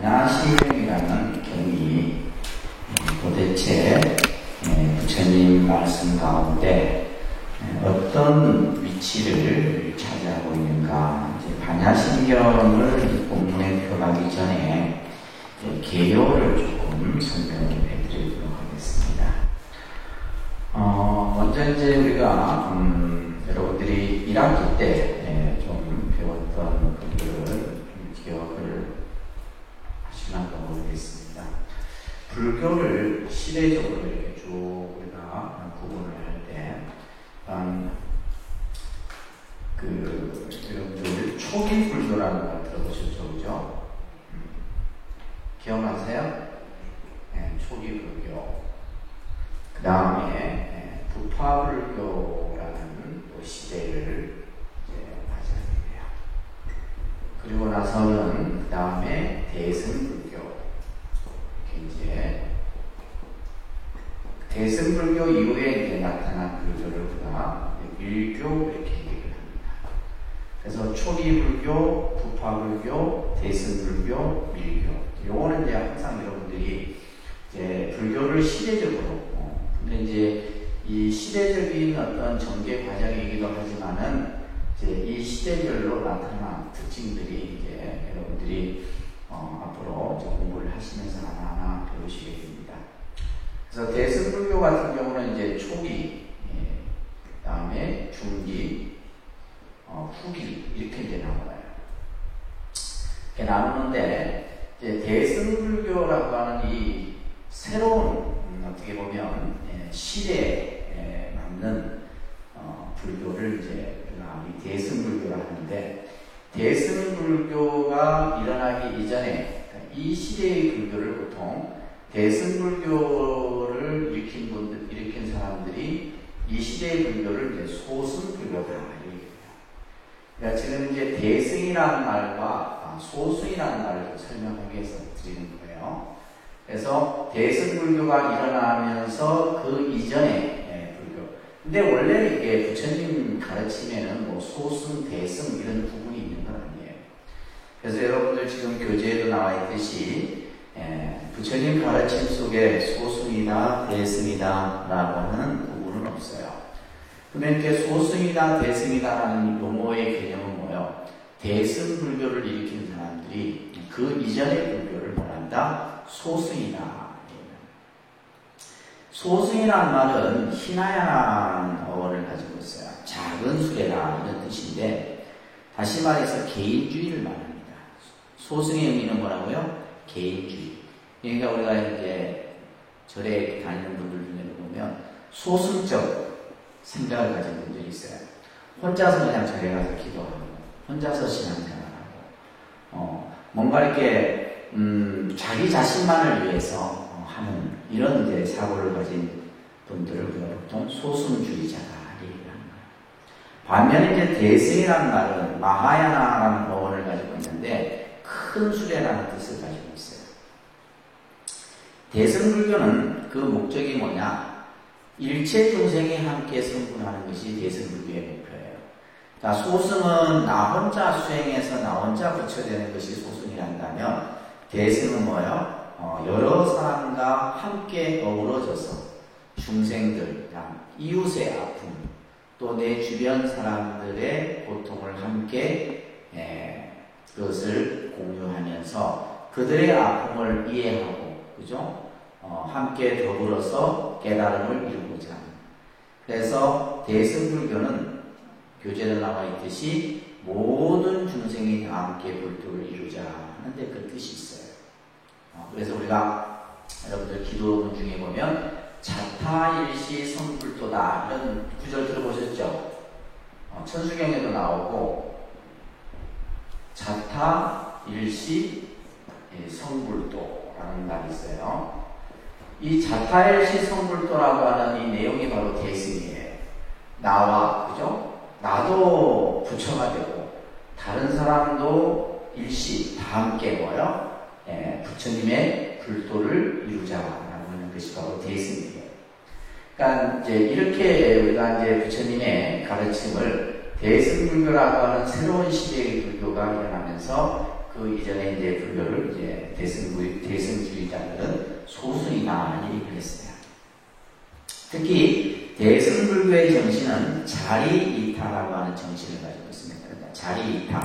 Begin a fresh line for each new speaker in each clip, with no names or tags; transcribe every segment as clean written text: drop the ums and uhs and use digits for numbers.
반야심경이라는 경이 도대체 부처님 말씀 가운데 어떤 위치를 차지하고 있는가. 반야심경을 본문에 표하기 전에 개요를 조금 설명을 해드리도록 하겠습니다. 먼저 이제 우리가 여러분들이 1학기 때 좀 배웠던 것들을 기억을 하시는가 모르겠습니다. 불교를 시대적으로 이렇게 쭉 우리가 구분을 할 때, 여러분들 초기 불교라는 걸 들어보셨죠, 그죠? 기억나세요? 초기 불교. 그 다음에 부파불교라는 시대를 맞이하게 돼요. 그리고 나서는 그 다음에 대승불교. 이제 대승불교 이후에 이제 나타난 불교를 우리가 밀교 이렇게 얘기를 합니다. 그래서 초기 불교, 부파불교, 대승불교, 밀교. 요거는 이제 항상 여러분들이 이제 불교를 시대적으로, 근데 이제 이 시대적인 어떤 전개 과정이기도 하지만은 이제 이 시대별로 나타난 특징들이 이제 여러분들이 앞으로 이제 공부를 하시면서 하나하나 배우시게 됩니다. 그래서 대승불교 같은 경우는 이제 초기, 그 다음에 중기, 후기 이렇게 이제 나와요. 이렇게 나누는데 이제 대승불교라고 하는 이 새로운 어떻게 보면 시대에 맞는 불교를 이제 우리가 대승불교라 하는데, 대승불교가 일어나기 이전에 이 시대의 불교를 보통 대승불교를 일으킨 사람들이 이 시대의 불교를 이제 소승불교다 이렇게 해요. 그러니까 지금 이제 대승이라는 말과 소승이라는 말을 설명하기 위해서 드리는 거예요. 그래서 대승불교가 일어나면서 그 이전에 불교. 근데 원래 이게 부처님 가르침에는 뭐 소승, 대승 이런 부분이 있는 건 아니에요. 그래서 여러분들 지금 교재에도 나와 있듯이 부처님 가르침 속에 소승이다, 대승이다 라고 하는 부분은 없어요. 그러면 이렇게 소승이다, 대승이다라는 용어의 개념은 뭐예요? 대승불교를 일으킨 사람들이 그 이전의 불교를 말한다. 소승이다. 소승이라는 말은 히나야라는 어원을 가지고 있어요. 작은 수레다 이런 뜻인데, 다시 말해서 개인주의를 말합니다. 소승의 의미는 뭐라고요? 개인주의. 그러니까 우리가 이제 절에 다니는 분들 중에 보면 소승적 생각을 가진 분들이 있어요. 혼자서 그냥 절에 가서 기도하고, 혼자서 신앙생활하고, 뭔가 이렇게 자기 자신만을 위해서 하는 이런 이제 사고를 가진 분들을 우리가 보통 소승주의자다 얘기를 하는 거예요. 반면에 이제 대승이라는 말은 마하야나라는 어원을 가지고 있는데 큰 수레라는 뜻을 가지고 있어요. 대승불교는 그 목적이 뭐냐? 일체 중생이 함께 성불하는 것이 대승불교의 목표예요. 그러니까 소승은 나 혼자 수행해서 나 혼자 부처되는 것이 소승이란다면, 대승은 뭐예요? 여러 사람과 함께 어우러져서 중생들, 이웃의 아픔, 또 내 주변 사람들의 고통을 함께 그것을 공유하면서 그들의 아픔을 이해하고, 그죠? 함께 더불어서 깨달음을 이루고자 하는. 그래서 대승불교는 교재에 나와 있듯이 모든 중생이 다 함께 불교를 이루자 하는데 그 뜻이 있어요. 그래서 우리가 여러분들 기도문 중에 보면 자타일시 성불도다 이런 구절 들어보셨죠? 천수경에도 나오고 자타일시 성불도라는 말이 있어요. 이 자타일시 성불도라고 하는 이 내용이 바로 대승이에요. 나와, 그죠? 나도 부처가 되고 다른 사람도 일시 다 함께 모여 부처님의 불도를 이루자라고 하는 것이 바로 대승이에요. 그러니까 이제 이렇게 우리가 이제 부처님의 가르침을 대승불교라고 하는 새로운 시대의 불교가 일어나면서 그 그 이전에 이제 불교를 이제 대승주의자들은 소수이다 이렇게 했어요. 특히 대승불교의 정신은 자리이타라고 하는 정신을 가지고 있습니다. 그러니까 자리이타,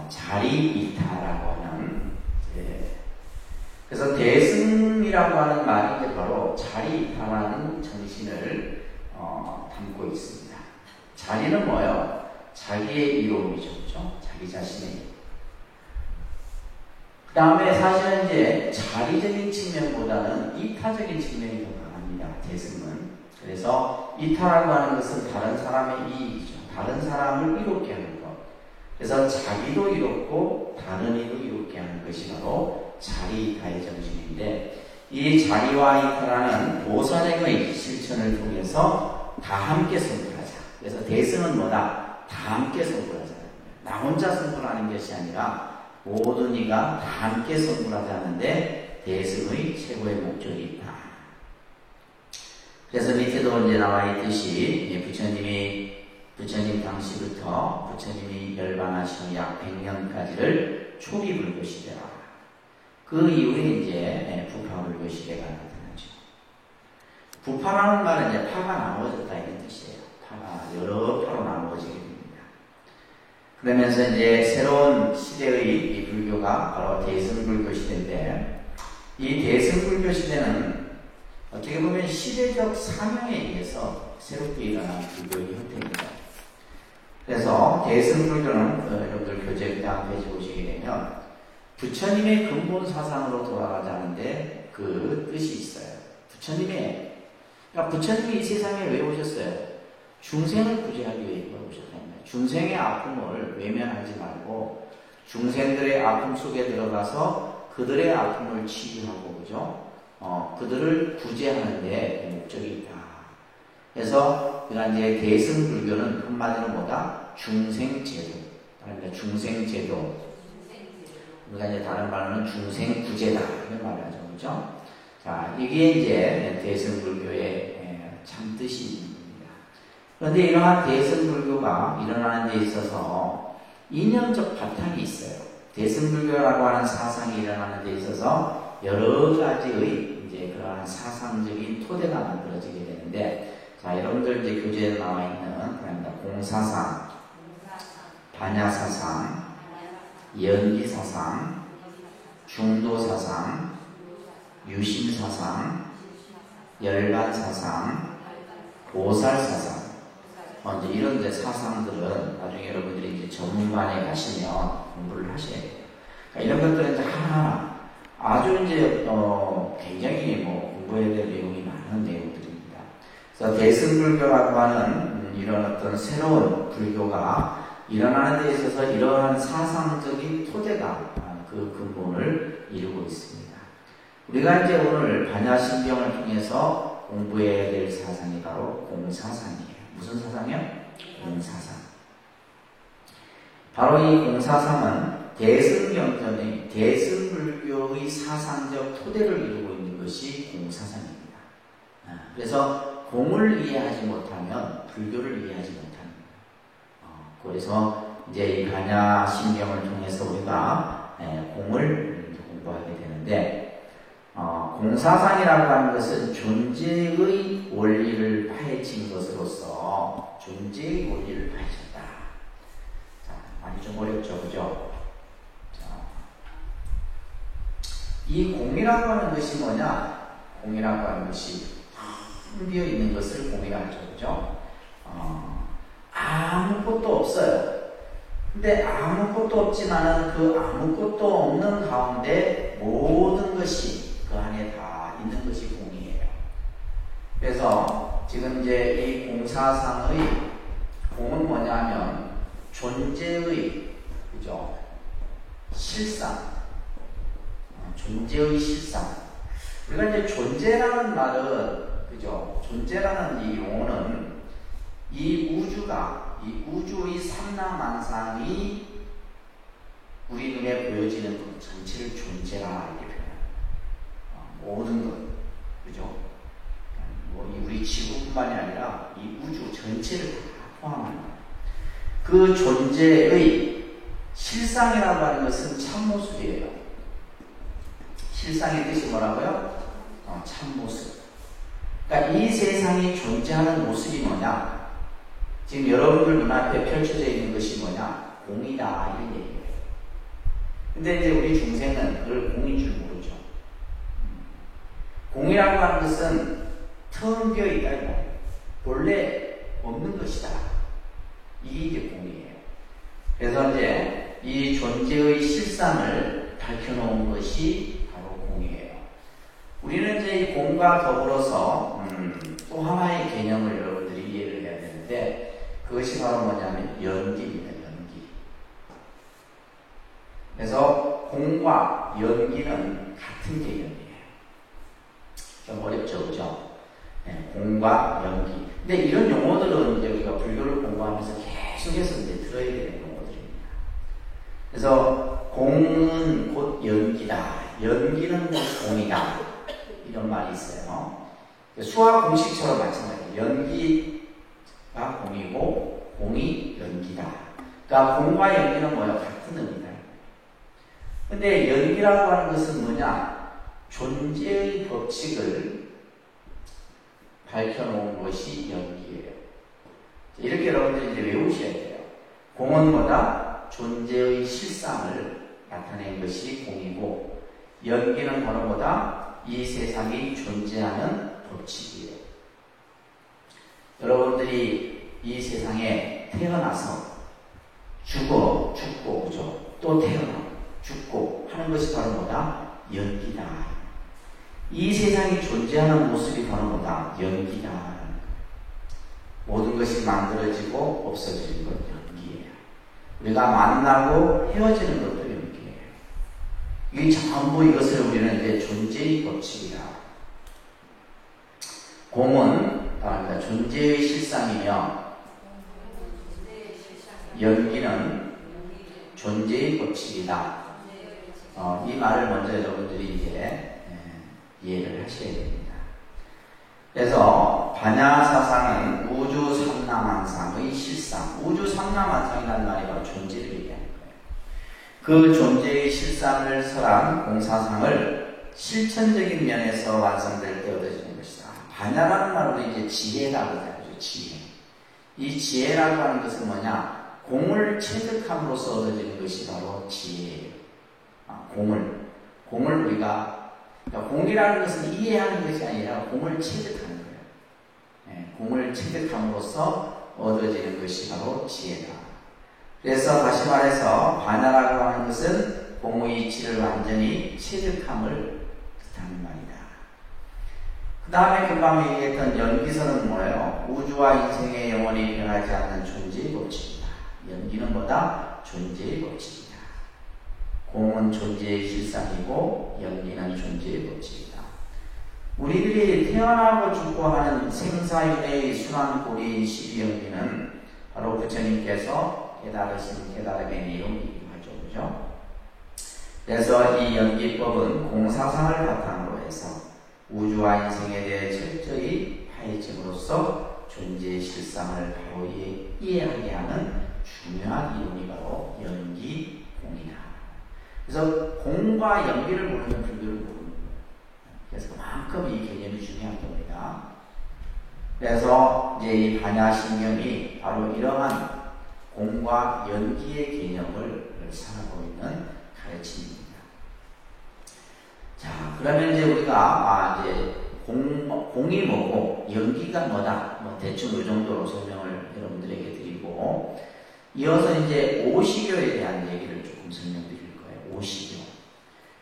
자리이타라고 하는 그래서 대승이라고 하는 말이 이제 바로 자리이타라는 정신을 담고 있습니다. 자리는 뭐예요? 자기의 이로움이죠, 그렇죠? 자기 자신의. 그 다음에 사실은 이제 자리적인 측면보다는 이타적인 측면이 더 강합니다. 대승은. 그래서 이타라고 하는 것은 다른 사람의 이익이죠. 다른 사람을 이롭게 하는 것. 그래서 자기도 이롭고 다른 이도 이롭게 하는 것이 바로 자리이타의 정신인데, 이 자리와 이타라는 보살행의 실천을 통해서 다 함께 성불하자. 그래서 대승은 뭐다? 다 함께 성불하자. 나 혼자 성불하는 것이 아니라 모든 이가 다 함께 성불하자는데 대승의 최고의 목적이 있다. 그래서 밑에도 이제 나와 있듯이 부처님 당시부터 부처님이 열반하신 약 100년까지를 초기불교 시대라. 그 이후에 이제 부파불교 시대가 나타나죠. 부파라는 말은 이제 파가 나누어졌다 이런 뜻이에요. 파가 여러 파로 나누어지게 됩니다. 그러면서 이제 새로운 시대의 이 불교가 바로 대승불교 시대인데, 이 대승불교 시대는 어떻게 보면 시대적 사명에 의해서 새롭게 일어난 불교의 형태입니다. 그래서 대승불교는 여러분들 교재 다음 페이지 보시게 되면 부처님의 근본 사상으로 돌아가자는데 그 뜻이 있어요. 그러니까 부처님이 이 세상에 왜 오셨어요? 중생을 구제하기 위해 오셨답니다. 중생의 아픔을 외면하지 말고 중생들의 아픔 속에 들어가서 그들의 아픔을 치유하고, 그죠? 그들을 구제하는 데 목적이 있다. 그래서 이제 대승불교는 한마디로 뭐다? 중생제도. 그러니까 중생제도. 우리가 이제 다른 말로는 중생구제다 이런 말을 하죠, 그죠? 자, 이게 이제 대승불교의 참 뜻입니다. 그런데 이러한 대승불교가 일어나는 데 있어서 이념적 바탕이 있어요. 대승불교라고 하는 사상이 일어나는 데 있어서 여러 가지의 이제 그러한 사상적인 토대가 만들어지게 되는데, 자, 여러분들 이제 교재에 나와 있는 그러니까 공사상, 반야사상, 연기사상, 중도사상, 유심사상, 열반사상, 보살사상, 이제 이런 이제 사상들은 나중에 여러분들이 이제 전문반에 가시면 공부를 하셔야 돼요. 그러니까 이런 것들은 이제 하나하나 아주 이제 굉장히 공부해야 될 내용이 많은 내용들입니다. 그래서 대승불교라고 하는 이런 어떤 새로운 불교가 일어나는 데 있어서 이러한 사상적인 토대가 그 근본을 이루고 있습니다. 우리가 이제 오늘 반야신경을 통해서 공부해야 될 사상이 바로 공사상이에요. 무슨 사상이요? 공사상. 바로 이 공사상은 대승경전의 대승불교의 사상적 토대를 이루고 있는 것이 공사상입니다. 그래서 공을 이해하지 못하면 불교를 이해하지 못합니다. 그래서 이제 이 반야신경을 통해서 우리가 공을 공부하게 되는데, 공사상이라고 하는 것은 존재의 원리를 파헤친 것으로서 존재의 원리를 파헤쳤다. 자, 많이 좀 어렵죠, 그죠? 자, 이 공이라고 하는 것이 뭐냐? 공이라고 하는 것이 텅 비어 있는 것을 공이라고 하죠, 그죠? 아무것도 없어요. 근데 아무것도 없지만은 그 아무것도 없는 가운데 모든 것이 그 안에 다 있는 것이 공이에요. 그래서 지금 이제 이 공사상의 공은 뭐냐면 존재의, 그죠? 실상. 존재의 실상. 우리가 이제 존재라는 말은, 그죠? 존재라는 이 용어는 이 우주가, 이 우주의 삼라만상이 우리 눈에 보여지는 것 전체를 존재라 이렇게 표현합니다. 모든 것, 그죠? 우리 지구뿐만이 아니라 이 우주 전체를 다 포함합니다. 그 존재의 실상이라고 하는 것은 참모습이에요. 실상의 뜻이 뭐라고요? 참모습. 그러니까 이 세상이 존재하는 모습이 뭐냐? 지금 여러분들 눈앞에 펼쳐져 있는 것이 뭐냐? 공이다, 이런 얘기예요. 근데 이제 우리 중생은 그걸 공인 줄 모르죠. 공이라고 하는 것은 텅 비어 있다, 이거. 본래 없는 것이다. 이게 이제 공이에요. 그래서 이제 이 존재의 실상을 밝혀놓은 것이 바로 공이에요. 우리는 이제 이 공과 더불어서 또 하나의 개념을 여러분들이 이해를 해야 되는데, 그것이 바로 뭐냐면 연기입니다. 연기. 그래서 공과 연기는 같은 개념이에요. 좀 어렵죠, 그죠? 네, 공과 연기. 근데 이런 용어들은 이제 우리가 불교를 공부하면서 계속해서 이제 들어야 되는 용어들입니다. 그래서 공은 곧 연기다. 연기는 곧 공이다. 이런 말이 있어요. 수학 공식처럼 마찬가지예요. 연기가 공이고 공이 연기다. 그러니까 공과 연기는 뭐예요? 같은 의미다. 근데 연기라고 하는 것은 뭐냐? 존재의 법칙을 밝혀놓은 것이 연기예요. 이렇게 여러분들이 이제 외우셔야 돼요. 공은 뭐다? 존재의 실상을 나타낸 것이 공이고, 연기는 바로 뭐다? 이 세상이 존재하는 법칙이에요. 여러분들이 이 세상에 태어나서 죽고, 그죠? 또 태어나고, 죽고 하는 것이 바로 뭐다? 연기다. 이 세상이 존재하는 모습이 바로 뭐다? 연기다. 모든 것이 만들어지고 없어지는 것 연기예요. 우리가 만나고 헤어지는 것도 연기예요. 이 전부 이것을 우리는 이제 존재의 법칙이다. 공은 바랍니다. 존재의 실상이며, 연기는 존재의 법칙이다. 이 말을 먼저 여러분들이 이제 이해를 하셔야 됩니다. 그래서 반야사상은 우주 삼라만상의 실상, 우주 삼라만상이라는 말이 바로 존재를 얘기하는 거예요. 그 존재의 실상을 설한 공사상을 실천적인 면에서 완성될 때 얻어지는 것이다. 반야라는 말로 이제 지혜라고 하죠. 지혜. 이 지혜라고 하는 것은 뭐냐? 공을 체득함으로써 얻어지는 것이 바로 지혜예요. 공을 우리가, 그러니까 공이라는 것은 이해하는 것이 아니라 공을 체득하는 거예요. 네, 공을 체득함으로써 얻어지는 것이 바로 지혜다. 그래서 다시 말해서 반야라고 하는 것은 공의 이치를 완전히 체득함을 뜻하는 말이다. 그 다음에 금방 얘기했던 연기선은 뭐예요? 우주와 인생의 영원히 변하지 않는 존재의 법칙이다. 연기는 뭐다? 존재의 법칙이다. 공은 존재의 실상이고 연기는 존재의 법칙이다. 우리들이 태어나고 죽고 하는 생사윤회의 순환고리인 12연기는 바로 부처님께서 깨달으신 깨달음의 내용이기도 하죠. 그죠? 그래서 이 연기법은 공사상을 바탕으로 해서 우주와 인생에 대해 철저히 파헤침으로써 존재의 실상을 바로 이해하게 하는 중요한 이론이 바로 연기공이다. 그래서 공과 연기를 모르면 불교를 모르는 거예요. 그래서 그만큼 이 개념이 중요한 겁니다. 그래서 이제 이 반야신경이 바로 이러한 공과 연기의 개념을 살아가고 있는 가르침입니다. 자, 그러면 이제 우리가 이제 공이 뭐고 연기가 뭐다, 대충 이 정도로 설명을 여러분들에게 드리고, 이어서 이제 오시교에 대한 얘기를 조금 설명드릴 거예요. 오시교.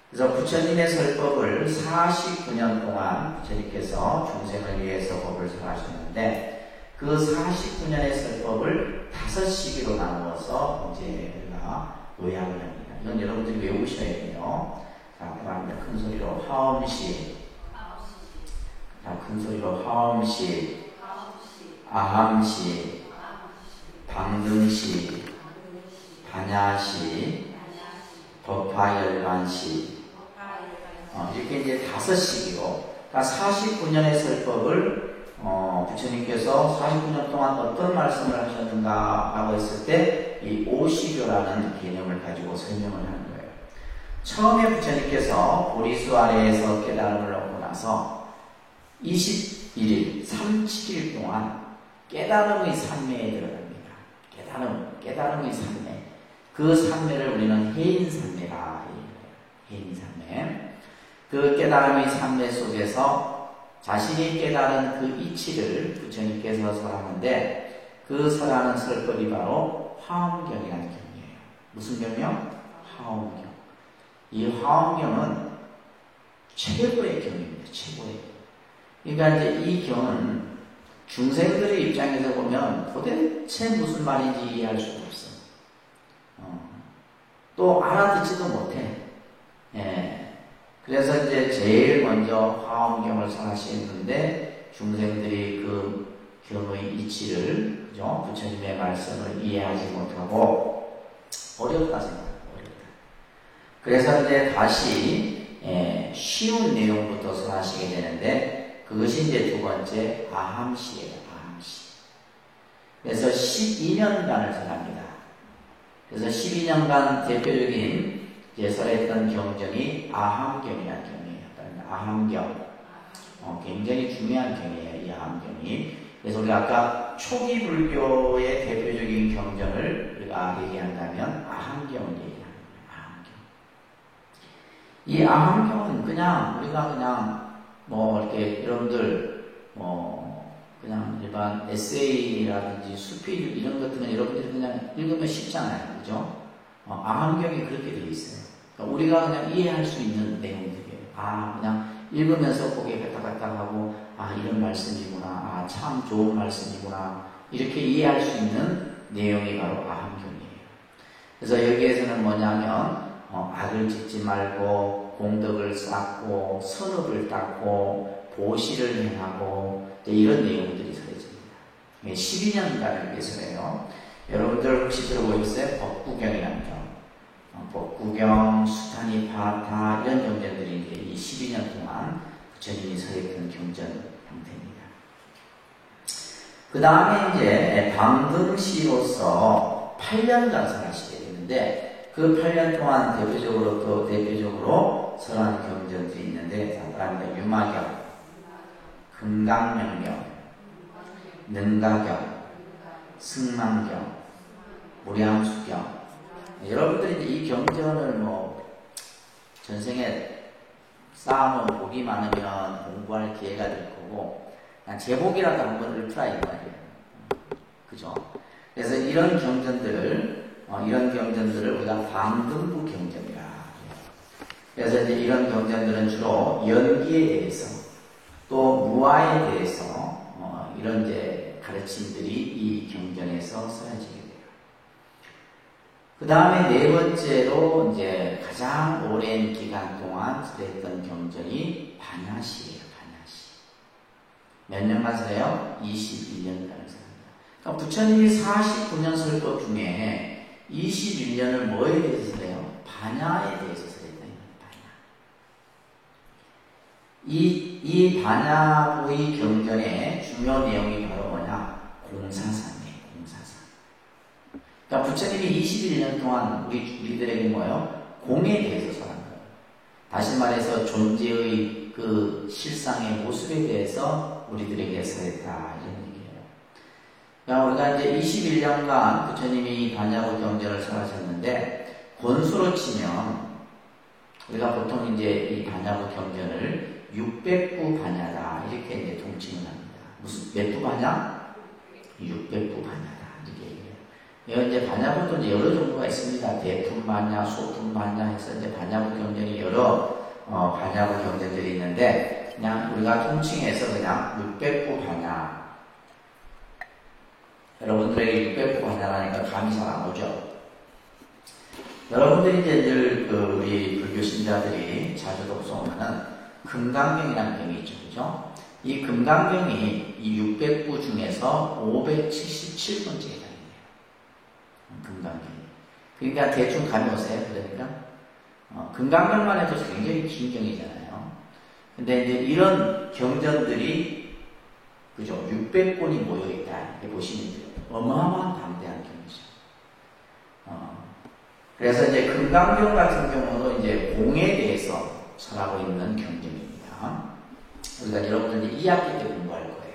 그래서 부처님의 설법을 49년 동안 부처님께서 중생을 위해서 법을 설하셨는데, 그 49년의 설법을 5시기로 나누어서 이제 우리가 요약을 합니다. 이건 여러분들이 외우셔야 돼요. 자, 그다음에 큰 소리로 하엄시. 자, 큰 소리로 하엄시, 아함시, 방등시, 반야시, 법화열반시. 이렇게 이제 5시기로, 그러니까 49년의 설법을 부처님께서 49년 동안 어떤 말씀을 하셨는가 라고 했을 때 이 오시교라는 개념을 가지고 설명을 하는 거예요. 처음에 부처님께서 보리수 아래에서 깨달음을 얻고 나서 21일, 37일 동안 깨달음의 산매에 들어갑니다. 깨달음의 산매. 그 산매를 우리는 해인산매라 해인산매. 그 깨달음의 산매 속에서 자신이 깨달은 그 이치를 부처님께서 설하는데 그 설하는 설법이 바로 화엄경이라는 경이에요. 무슨 경이요? 화엄경. 이 화엄경은 최고의 경입니다. 최고의. 그러니까 이제 이 경은 중생들의 입장에서 보면 도대체 무슨 말인지 이해할 수가 없어. 또 알아듣지도 못해. 예. 그래서 이제 제일 먼저 화엄경을 설하시는데 중생들이 그 경의 이치를 그죠? 부처님의 말씀을 이해하지 못하고 어렵다 생각해요. 어렵다. 그래서 이제 다시 쉬운 내용부터 설하시게 되는데 그것이 이제 두 번째 아함시예요. 아함시. 그래서 12년간을 설합니다. 그래서 12년간 대표적인 이제 설했던 경전이 아함경이라는 경이에요. 아함경. 굉장히 중요한 경이에요. 이 아함경이. 그래서 우리가 아까 초기 불교의 대표적인 경전을 우리가 얘기한다면 아함경을 얘기합니다. 아함경. 이 아함경은 그냥 우리가 그냥 뭐 이렇게 여러분들 그냥 일반 에세이라든지 수필 이런 것들은 여러분들이 그냥 읽으면 쉽잖아요. 그죠? 아함경이 그렇게 되어 있어요. 그러니까 우리가 그냥 이해할 수 있는 내용들이에요. 그냥 읽으면서 고개 까딱까딱 하고, 이런 말씀이구나. 참 좋은 말씀이구나. 이렇게 이해할 수 있는 내용이 바로 아함경이에요. 그래서 여기에서는 뭐냐면, 악을 짓지 말고, 공덕을 쌓고, 선업을 닦고, 보시를 행하고, 이런 내용들이 설해집니다. 12년간을 위해서래요. 여러분들 혹시 들어보셨어요? 법구경이라는 경. 법구경, 수타니파타 이런 경전들이 이제 이 12년 동안 부처님이 설했던 경전 형태입니다. 그 다음에 이제 방등시로서 8년간 설하시게 되는데 그 8년 동안 대표적으로 설한 경전들이 있는데 잠깐 유마경, 금강명경, 능가경, 승망경, 무량수경. 여러분들이 이제 이 경전을 전생에 쌓아놓은 복이 많으면 공부할 기회가 될 거고, 그냥 제복이라도 한번 읊으라 이 말이에요. 그죠? 그래서 이런 경전들을 우리가 방등부 경전이라. 그래서 이제 이런 경전들은 주로 연기에 대해서, 또 무아에 대해서, 이런 이제 가르침들이 이 경전에서 써야지게 돼요. 그 다음에 네 번째로 이제 가장 오랜 기간 동안 설했던 경전이 반야시예요. 반야시. 몇 년간 설해요? 21년간을 설합니다. 그러니까 부처님이 49년 설법 중에 21년을 뭐에 대해서 설해요? 반야에 대해서 설했다. 반야. 이 반야의 경전의 중요 내용이 바로 뭐냐? 공사산이에요. 공사산. 그러니까 부처님이 21년 동안 우리들에게 뭐예요? 공에 대해서 설한 거예요. 다시 말해서 존재의 그 실상의 모습에 대해서 우리들에게 설했다. 이런 얘기예요. 그러니까 우리가 이제 21년간 부처님이 반야부 경전을 설하셨는데 권수로 치면 우리가 보통 이제 이 반야부 경전을 600부 반야다 이렇게 이제 통칭을 합니다. 무슨 몇 부 반야? 600부 반야다 이렇게 얘기해요. 여기 이제 반야부도 이제 여러 종류가 있습니다. 대품 반야, 소품 반야 해서 이제 반야부 경전이 여러 반야부 경전들이 있는데 그냥 우리가 통칭해서 그냥 600부 반야. 여러분들에게 600부 반야라니까 감이 잘 안 오죠. 여러분들이 이제 늘 우리 불교 신자들이 자주 독서하면은 금강경이라는 경이 있죠. 그죠? 이 금강경이 이 600부 중에서 577번째 경이에요. 금강경이. 그러니까 대충 감이 오세요. 그러니까 금강경만 해도 굉장히 긴 경이잖아요. 근데 이제 이런 경전들이 그죠? 600권이 모여있다. 이렇게 보시면 돼요. 어마어마한 담대한 경이죠. 그래서 이제 금강경 같은 경우도 이제 공에 대해서 설하고 있는 경전입니다. 우리가 여러분들이 2학기 때 공부할 거예요.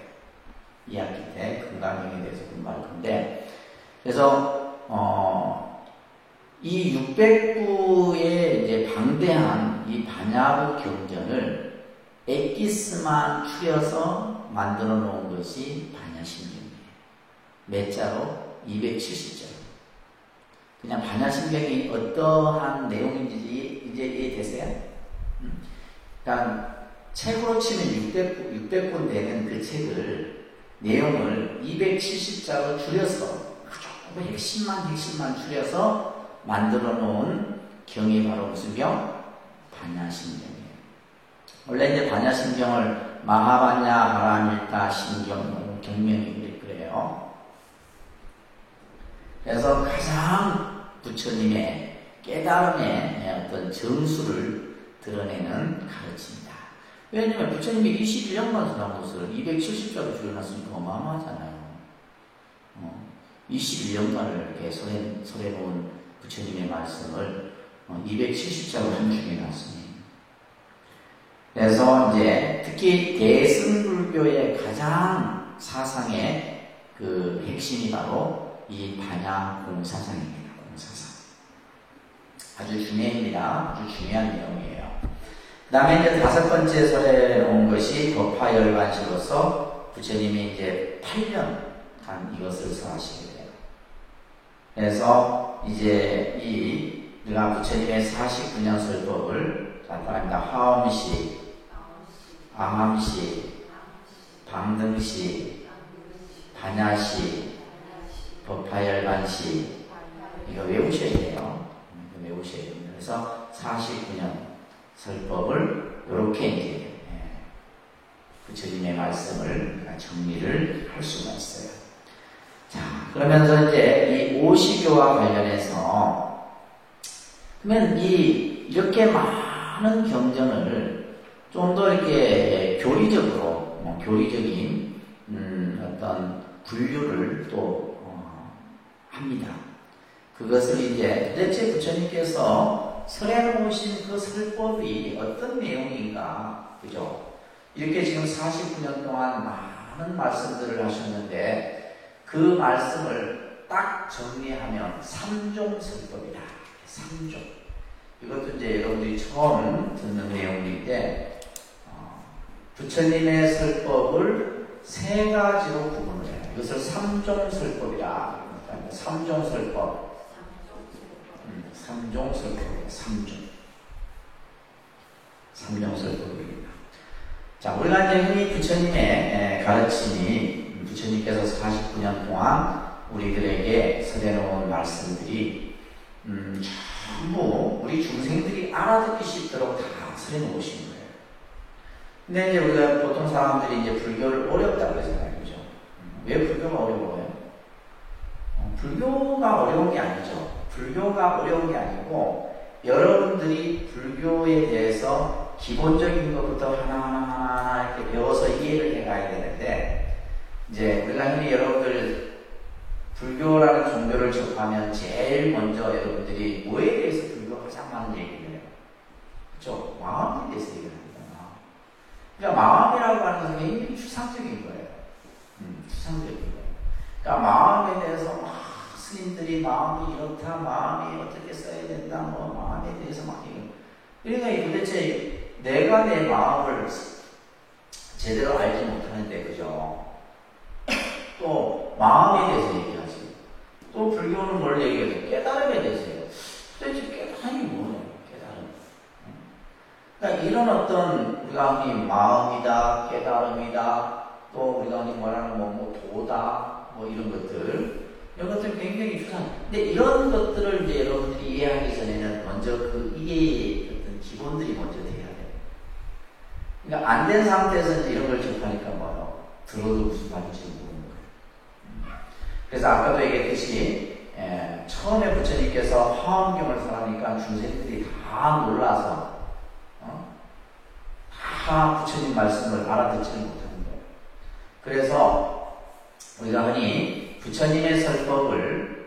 2학기 때 금강경에 대해서 공부할 건데, 그래서 이 600부의 이제 방대한 이 반야부 경전을 엑기스만 추려서 만들어 놓은 것이 반야심경이에요. 몇 자로? 270자. 그냥 반야심경이 어떠한 내용인지 이제 이해되세요? 그러니까 책으로 치면 600권 되는 그 책을 내용을 270자로 줄여서 조금 핵심만 줄여서 만들어 놓은 경이 바로 무슨 경? 반야심경이에요. 원래 이제 반야심경을 마하반야 바라밀타 심경 경명이 그래요. 그래서 가장 부처님의 깨달음의 어떤 정수를 드러내는 가르침이다. 왜냐하면 부처님이 21년간 설한 것을 270자로 줄여놨으니까 어마어마하잖아요. 21년간을 이렇게 설해놓은 부처님의 말씀을 270자로 한중해놨으니. 그래서 이제 특히 대승불교의 가장 사상의 그 핵심이 바로 이 반야 공사상입니다. 공사상. 아주 중요합니다. 아주 중요한 내용이에요. 그 다음에 이제 5번째 설해 놓은 것이 법화열반시로서 부처님이 이제 8년간 이것을 설하시게 돼요. 그래서 이제 우리가 부처님의 49년 설법을 나타납니다. 화엄시, 암암시, 방등시, 반야시, 법화열반시, 이거 외우셔야 돼요. 외우셔야 됩니다. 그래서 49년 설법을 이렇게 이제 부처님의 말씀을 정리를 할 수가 있어요. 자, 그러면서 이제 이 오시교와 관련해서 그러면 이렇게 많은 경전을 좀 더 이렇게 교리적으로 교리적인 어떤 분류를 또 합니다. 그것을 이제 도대체 부처님께서 설해놓으신 그 설법이 어떤 내용인가, 그죠? 이렇게 지금 49년 동안 많은 말씀들을 하셨는데 그 말씀을 딱 정리하면 3종 설법이다. 3종. 이것도 이제 여러분들이 처음 듣는 내용인데 부처님의 설법을 3가지로 구분을 해요. 이것을 3종 설법이라. 3종 설법. 3종 설법입니다. 3종 설법입니다. 자, 우리가 이제 흔히 부처님의 가르침이 부처님께서 49년 동안 우리들에게 설해놓은 말씀들이 전부 우리 중생들이 알아듣기 쉽도록 다 설해놓으신 거예요. 근데 이제 우리가 보통 사람들이 이제 불교를 어렵다고 하잖아요. 그죠? 왜 불교가 어려워요? 불교가 어려운 게 아니죠. 불교가 어려운 게 아니고 여러분들이 불교에 대해서 기본적인 것부터 하나하나 이렇게 배워서 이해를 해가야 되는데 이제 우리가 흔히 여러분들 불교라는 종교를 접하면 제일 먼저 여러분들이 뭐에 대해서 불교가 가장 많은 얘기를 해요? 그렇죠? 마음에 대해서 얘기를 합니다. 그러니까 마음이라고 하는 것은 굉장히 추상적인 거예요. 추상적인 거예요. 그러니까 마음에 대해서 막 스님들이 마음이 이렇다, 마음이 어떻게 써야 된다, 뭐 마음에 대해서 막 얘기해요. 그러니까 도대체 내가 내 마음을 제대로 알지 못하는데, 그죠? 또 마음에 대해서 얘기하지. 또 불교는 뭘 얘기해요? 깨달음에 대해서 얘기해요. 도대체 깨달음이 뭐예요? 깨달음. 그러니까 이런 어떤 우리가 흔히 마음이다, 깨달음이다, 또 우리가 흔히 말하는 뭐 도다, 뭐 이런 것들, 이런 것들 굉장히 추상. 근데 이런 것들을 이제 여러분들이 이해하기 전에는 먼저 그 이해의 어떤 기본들이 먼저 돼야 돼요. 그러니까 안 된 상태에서 이제 이런 걸 접하니까 뭐요? 들어도 무슨 말인지 모르는 거예요. 그래서 아까도 얘기했듯이 처음에 부처님께서 화엄경을 설하니까 중생들이 다 놀라서 다 부처님 말씀을 알아듣지는 못하는 거예요. 그래서 우리가 흔히 부처님의 설법을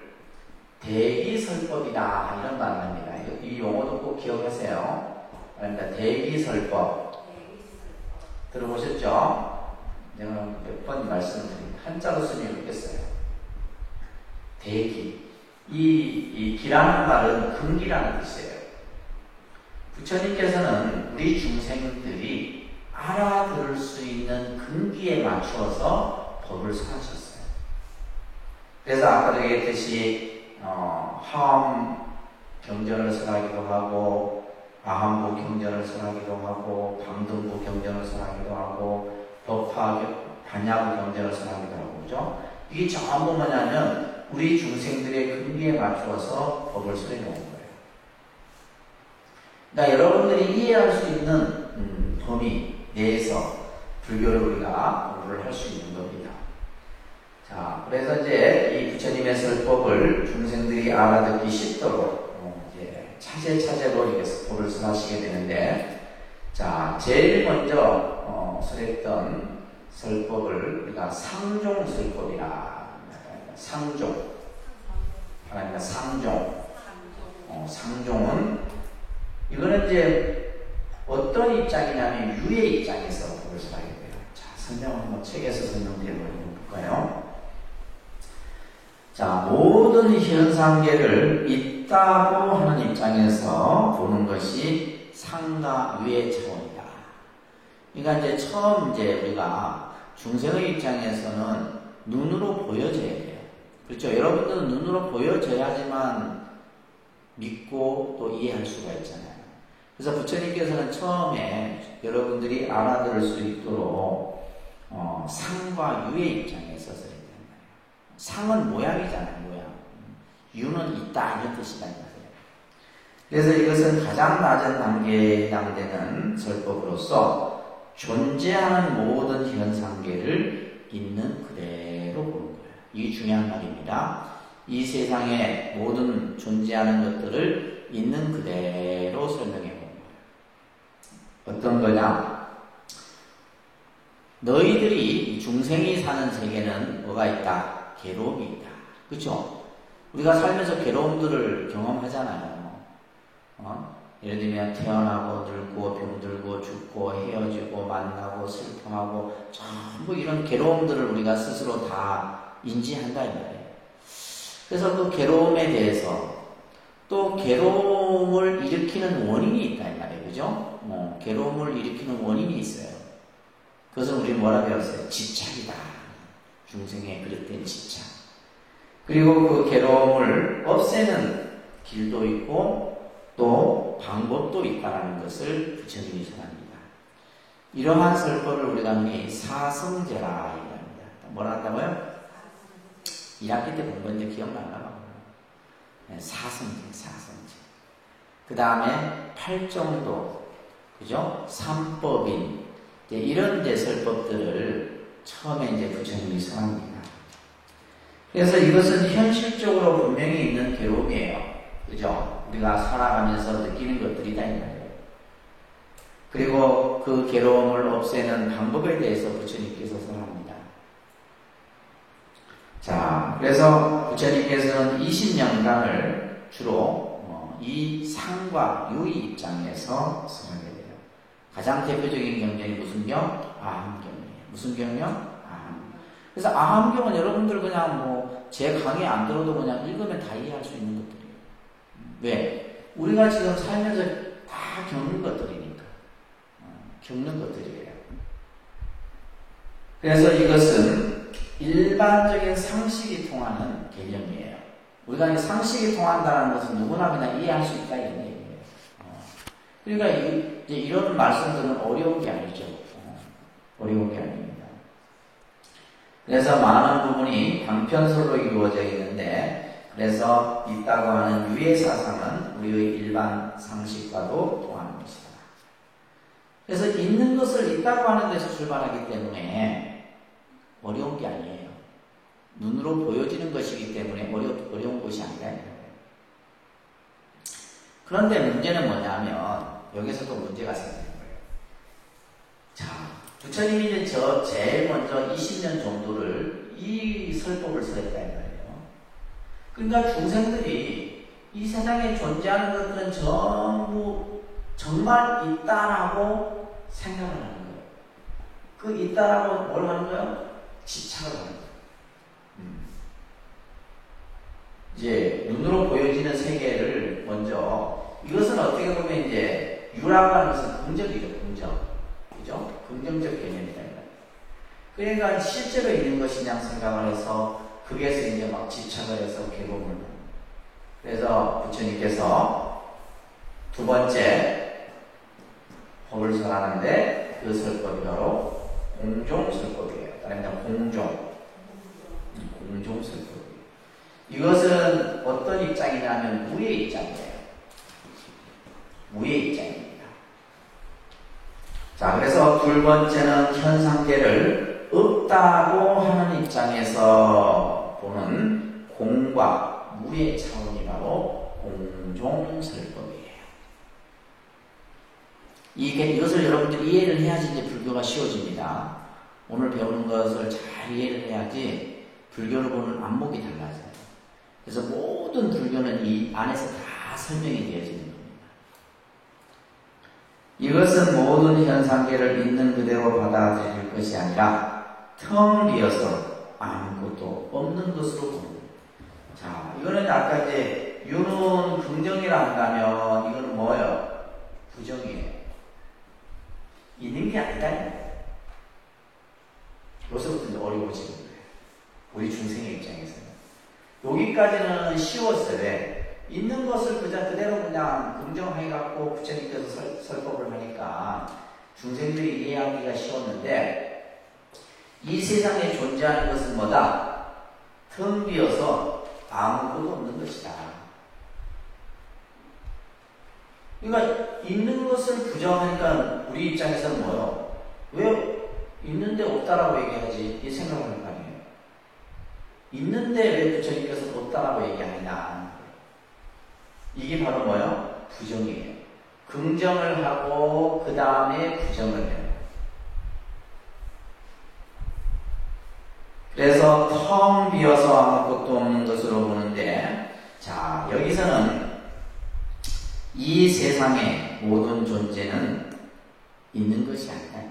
대기설법이다 이런 말을 합니다. 이 용어도 꼭 기억하세요. 그러니까 대기설법 들어보셨죠? 내가 몇 번 말씀드린 한자로 쓰면 이렇겠어요. 대기. 이 기라는 말은 근기라는 뜻이에요. 부처님께서는 우리 중생들이 알아들을 수 있는 근기에 맞추어서 법을 설하셨어요. 그래서 아까도 얘기했듯이 하엄 경전을 설하기도 하고 아함부 경전을 설하기도 하고 방등부 경전을 설하기도 하고 법화 반야부 경전을 설하기도 하고 그죠? 이게 전부 뭐냐면 우리 중생들의 근기에 맞추어서 법을 설해 놓은 거예요. 그러니까 여러분들이 이해할 수 있는 범위 내에서 불교를 우리가 공부를 할 수 있는 겁니다. 자, 그래서 이제 이 부처님의 설법을 중생들이 알아듣기 쉽도록 이제 차제차제로 이렇게 법을 설하시게 되는데, 자, 제일 먼저 설했던 설법을 우리가 상종설법이라 합니다. 상종. 그러니까 상종. 상종은 이거는 이제 어떤 입장이냐면 유의 입장에서 법을 설하게 돼요. 자, 설명을 한번 책에서 설명드려볼까요? 자, 모든 현상계를 있다고 하는 입장에서 보는 것이 상과 유의 차원이다. 그러니까 이제 처음 이제 우리가 중생의 입장에서는 눈으로 보여져야 돼요. 그렇죠? 여러분들은 눈으로 보여져야지만 믿고 또 이해할 수가 있잖아요. 그래서 부처님께서는 처음에 여러분들이 알아들을 수 있도록 상과 유의 입장에 서서 해야 되는 거예요. 상은 모양이잖아요, 모양. 유는 있다 이런 뜻이다 이 말이에요. 그래서 이것은 가장 낮은 단계에 해당되는 설법으로서 존재하는 모든 현상계를 있는 그대로 보는 거예요. 이게 중요한 말입니다. 이 세상의 모든 존재하는 것들을 있는 그대로 설명해 보는 거예요. 어떤 거냐? 너희들이 중생이 사는 세계는 뭐가 있다? 괴로움이 있다. 그렇죠? 우리가 살면서 괴로움들을 경험하잖아요. 예를 들면 태어나고 늙고 병들고 죽고 헤어지고 만나고 슬퍼하고 전부 이런 괴로움들을 우리가 스스로 다 인지한다 이 말이에요. 그래서 그 괴로움에 대해서 또 괴로움을 일으키는 원인이 있다 이 말이에요. 그죠? 괴로움을 일으키는 원인이 있어요. 그것은 우리 뭐라 배웠어요? 집착이다. 중생의 그릇된 집착. 그리고 그 괴로움을 없애는 길도 있고 또 방법도 있다는 것을 부처님이 전합니다. 이러한 설법을 우리가 사성제라 이랍니다. 뭐라 한다고요? 1학기 때 본 건데 기억나나 봐요. 사성제. 그 다음에 팔정도, 그죠? 삼법인, 이런 이제 설법들을 처음에 이제 부처님이 설합니다. 그래서 이것은 현실적으로 분명히 있는 괴로움이에요. 그죠? 우리가 살아가면서 느끼는 것들이다 이 말이에요. 그리고 그 괴로움을 없애는 방법에 대해서 부처님께서 설합니다. 자, 그래서 부처님께서는 20년간을 주로 이 상과 유의 입장에서 설하게 돼요. 가장 대표적인 경전이 무슨 경? 아함경이에요. 무슨 경이요? 아함. 그래서 아함경은 여러분들 그냥 제 강의 안 들어도 그냥 읽으면 다 이해할 수 있는 것들이에요. 왜? 우리가 지금 살면서 다 겪는 것들이니까. 겪는 것들이에요. 그래서 이것은 일반적인 상식이 통하는 개념이에요. 우리가 상식이 통한다는 것은 누구나 그냥 이해할 수 있다 이런 얘기예요. 그러니까 이런 말씀들은 어려운 게 아니죠. 어려운 게 아닙니다. 그래서 많은 부분이 단편설로 이루어져 있는데, 그래서 있다고 하는 유의 사상은 우리의 일반 상식과도 통하는 것이다. 그래서 있는 것을 있다고 하는 데서 출발하기 때문에 어려운 게 아니에요. 눈으로 보여지는 것이기 때문에 어려운 것이 아니라. 그런데 문제는 뭐냐면 여기서 또 문제가 생기는 거예요. 자, 부처님이 이제 제일 먼저 20년 정도를 이 설법을 설했다 이 말이에요. 그러니까 중생들이 이 세상에 존재하는 것들은 전부 정말 있다라고 생각을 하는 거예요. 그 있다라고 뭘 하는 거예요? 집착을 하는 거예요. 이제 눈으로 보여지는 세계를 먼저, 이것은 어떻게 보면 이제 유라고 하는 것은 긍정이죠. 긍정. 그죠? 긍정적 개념이다. 그러니까 실제로 있는 것이냐 생각을 해서 거기에서 이제 막 집착을 해서 괴로움을 받는 거예요. 그래서 부처님께서 두 번째 법을 설하는데 그 설법이 바로 공종설법이에요. 다른 말로 공종설법. 이것은 어떤 입장이냐면 무의 입장이에요. 무의 입장입니다. 자, 그래서 둘 번째는 현상계를 없다고 하는 입장에서 보는 공과 무의 차원이 바로 공종설법이에요. 이것을 여러분들이 이해를 해야지 이제 불교가 쉬워집니다. 오늘 배우는 것을 잘 이해를 해야지 불교를 보는 안목이 달라져요. 그래서 모든 불교는 이 안에서 다 설명이 되어지는 겁니다. 이것은 모든 현상계를 있는 그대로 받아들일 것이 아니라 텅 비어서 아무것도 없는 것으로 보는 거예요. 자, 이거는 아까 이제 유는 긍정이라 한다면 이거는 뭐예요? 부정이에요. 있는 게 아니다. 여기서부터 이제 어려워지는 거예요. 우리 중생의 입장에서는. 여기까지는 쉬웠어요. 왜? 있는 것을 그대로 그냥 긍정해갖고 부처님께서 설법을 하니까 중생들이 이해하기가 쉬웠는데, 이 세상에 존재하는 것은 뭐다? 텅 비어서 아무것도 없는 것이다. 그러니까 있는 것을 부정하니까 우리 입장에서는 뭐요? 왜 있는데 없다라고 얘기하지? 이 생각을 할 거 아니에요. 있는데 왜 부처님께서 없다라고 얘기하느냐? 이게 바로 뭐요? 부정이에요. 긍정을 하고 그 다음에 부정을 해요. 그래서 텅 비어서 아무것도 없는 것으로 보는데, 자, 여기서는 이 세상의 모든 존재는 있는 것이 아니다.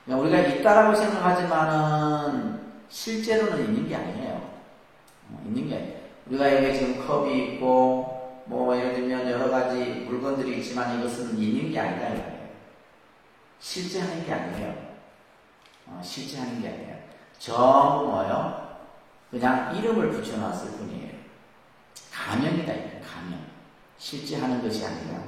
우리가 있다라고 생각하지만은 실제로는 있는 게 아니에요. 있는 게 아니에요. 우리가 여기 지금 컵이 있고, 뭐 예를 들면 여러 가지 물건들이 있지만 이것은 있는 게 아니다. 실제 하는 게 아니에요. 실제 하는 게 아니에요. 전부 뭐예요? 그냥 이름을 붙여놨을 뿐이에요. 가명이다. 가명. 실제 하는 것이 아니라.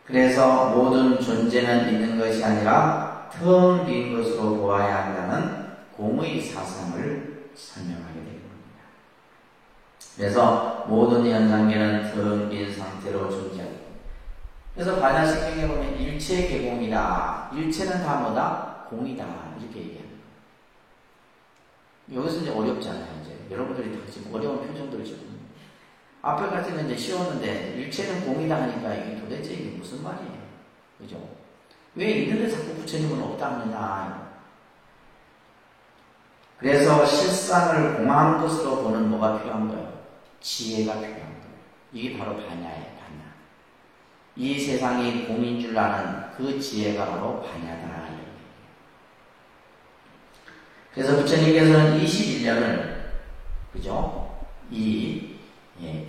그래서 모든 존재는 있는 것이 아니라 텅 빈 것으로 보아야 한다는 공의 사상을 설명하게 된 겁니다. 그래서 모든 현상계는 텅 빈 상태로 존재하게 됩니다. 그래서 반야식경에 보면 일체 개공이다. 일체는 다 뭐다? 공이다. 이렇게 얘기합니다. 여기서 이제 어렵잖아요. 이제 여러분들이 다 지금 어려운 표정들을 지금 앞에까지는 이제 쉬웠는데 일체는 공이다 하니까 이게 도대체 이게 무슨 말이에요? 그죠? 왜 있는데 자꾸 부처님은 없다 하느냐? 그래서 실상을 공한 것으로 보는 뭐가 필요한 거예요? 지혜가 필요한 거예요. 이게 바로 반야예요. 반야. 이 세상이 공인 줄 아는 그 지혜가 바로 반야다. 그래서 부처님께서는 21년을 그죠? 이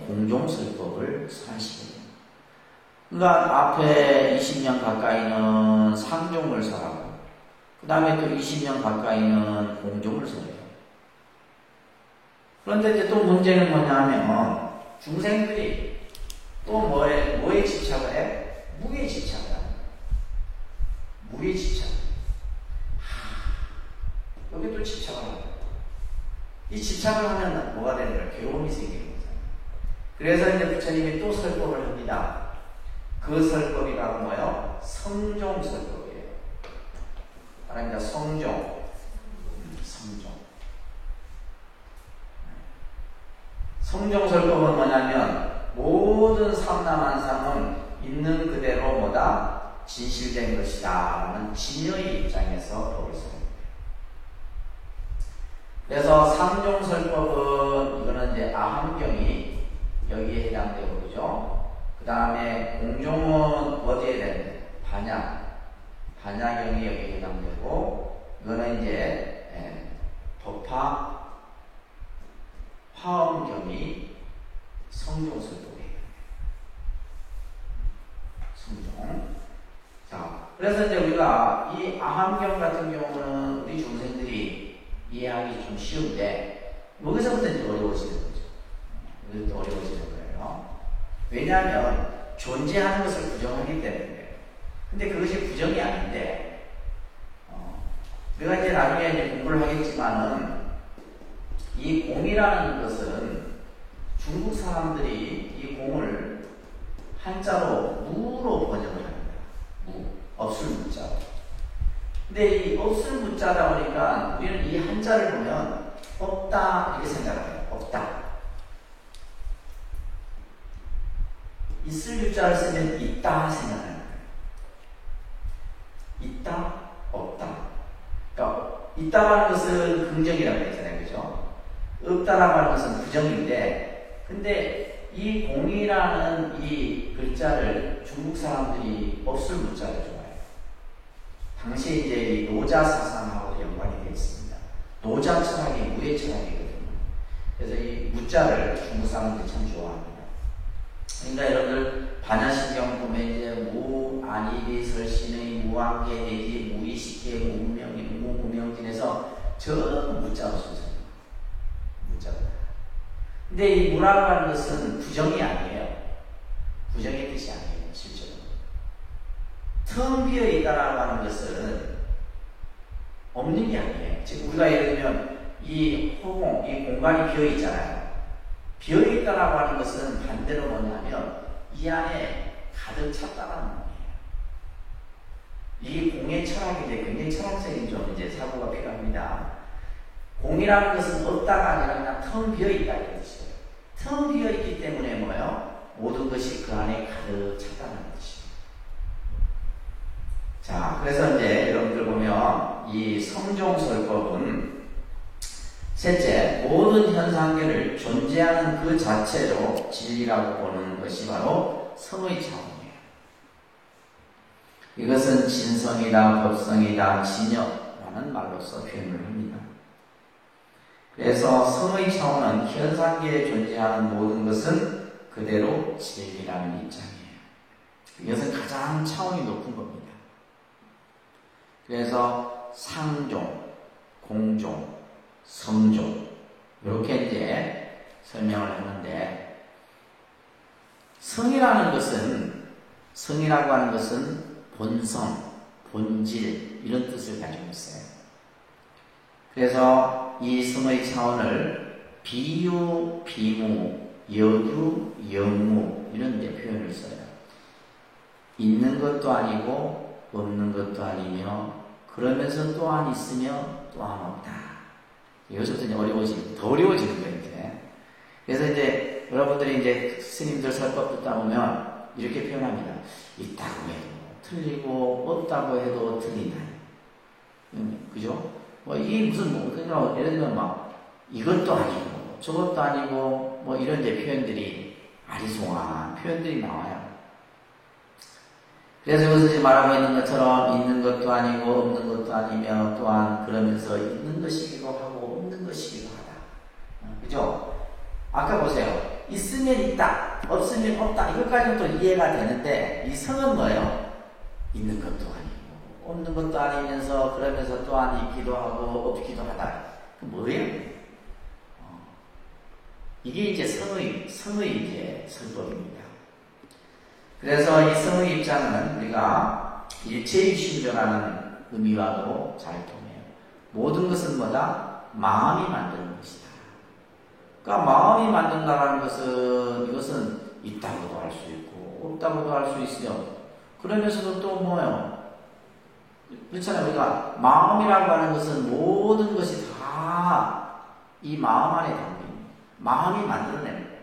공종설법을 설하시게 됩니다. 그러니까 앞에 20년 가까이는 상종을 설하고 그 다음에 또 20년 가까이는 공종을 설해요. 그런데 이제 또 문제는 뭐냐면 중생들이 또 뭐에 집착을 해? 무에 집착을 합니다. 무에 집착. 여기 또 집착을 합니다. 이 집착을 하면 뭐가 되는 거예요? 괴로움이 생기는 거잖아요. 그래서 이제 부처님이 또 설법을 합니다. 그 설법이 바로 뭐예요? 성종설법이에요. 그러니까 성종. 성종설법은 뭐냐면 모든 삼라만상은 있는 그대로 뭐다? 진실된 것이다 라는 진여의 입장에서 법을 설합니다. 그래서 상종설법은 이거는 이제 아함경이 여기에 해당되고 그죠? 그 다음에 공종은 어디에 되는데? 반야경이 여기에 해당되고 이거는 이제 법화 화엄경이 성종설법이에요. 성종. 자, 그래서 이제 우리가 이 아함경 같은 경우는 우리 중생들이 이해하기 좀 쉬운데 여기서부터 이제 어려워지는 거죠. 여기서부터 어려워지는 거예요. 왜냐하면 존재하는 것을 부정하기 때문에. 근데 그것이 부정이 아닌데 우리가 이제 나중에 이제 공부를 하겠지만은 이 공이라는 것은 중국 사람들이 이 공을 한자로 무로 번역을 합니다. 무, 없을 무자로. 근데 이 없을 무자다 보니까 우리는 이 한자를 보면 없다 이렇게 생각을 해요. 없다. 있을 유자를 쓰면 있다 생각하는 거예요. 있다, 없다. 그러니까 있다고 하는 것은 긍정이라고 했잖아요. 그죠? 없다라고 하는 것은 부정인데, 근데 이 공이라는 이 글자를 중국 사람들이 없을 무자를 좋아해요. 당시 이제 이 노자 사상하고 연관이 되어 있습니다. 노자 철학이 무예 철학이거든요. 그래서 이 무자를 중국 사람들이 참 좋아합니다. 그러니까 여러분들 반야신경 보면 이제 무, 안이비, 설신의, 무한계, 대지, 무의식계, 무명이, 무무명진에서 전부 무자로 써요. 무자로. 근데 이 무라고 하는 것은 부정이 아니에요. 부정의 뜻이 아니에요. 실제로. 텅 비어 있다라고 하는 것은 없는 게 아니에요. 지금 우리가 예를 들면 이 허공, 이 공간이 비어 있잖아요. 비어 있다라고 하는 것은 반대로 뭐냐면 이 안에 가득 찼다라는 거예요. 이 공의 철학인데 굉장히 철학적인 좀 이제 사고가 필요합니다. 공이라는 것은 없다가 아니라 그냥 텅 비어 있다는 뜻이에요. 텅 비어 있기 때문에 뭐예요? 모든 것이 그 안에 가득 찼다는 뜻이에요. 자, 그래서 이제 여러분들 보면 이 성종설법은 셋째, 모든 현상계를 존재하는 그 자체로 진리라고 보는 것이 바로 성의 차원이에요. 이것은 진성이다, 법성이다, 진여라는 말로서 표현을 합니다. 그래서 성의 차원은 현상계에 존재하는 모든 것은 그대로 진리라는 입장이에요. 이것은 가장 차원이 높은 겁니다. 그래서 상종, 공종, 성종 이렇게 이제 설명을 했는데 성이라고 하는 것은 본성, 본질 이런 뜻을 가지고 있어요. 그래서 이 성의 차원을 비유, 비무, 여유, 영무 이런 데 표현을 써요. 있는 것도 아니고 없는 것도 아니며 그러면서 또한 있으며 또한 없다. 여기서부터 더 어려워지는 거예요, 이제. 그래서 이제 여러분들이 이제 스님들 설법 듣다 보면 이렇게 표현합니다. 있다고 해도 틀리고 없다고 해도 틀린다. 그죠? 이게 무슨 그러니까 예를 들면 이것도 아니고 저것도 아니고 이런 이제 표현들이 아리송한 표현들이 나와요. 그래서 여기서 지금 말하고 있는 것처럼 있는 것도 아니고 없는 것도 아니며 또한 그러면서 있는 것이기도 하고 없는 것이기도 하다. 그죠? 아까 보세요. 있으면 있다, 없으면 없다. 이것까지는 또 이해가 되는데 이 성은 뭐예요? 있는 것도 아니고 없는 것도 아니면서 그러면서 또한 있기도 하고 없기도 하다. 그 뭐예요? 이게 이제 성의 이제 설법입니다. 그래서 이 성의 입장은 우리가 일체이심조라는 의미와도 잘 통해요. 모든 것은 뭐다? 마음이 만드는 것이다. 그러니까 마음이 만든다는 것은 이것은 있다고도 할 수 있고 없다고도 할 수 있으며 그러면서도 또 뭐예요? 그렇잖아요. 우리가 마음이라고 하는 것은 모든 것이 다 이 마음 안에 담깁니다. 마음이 만들어내는 거예요.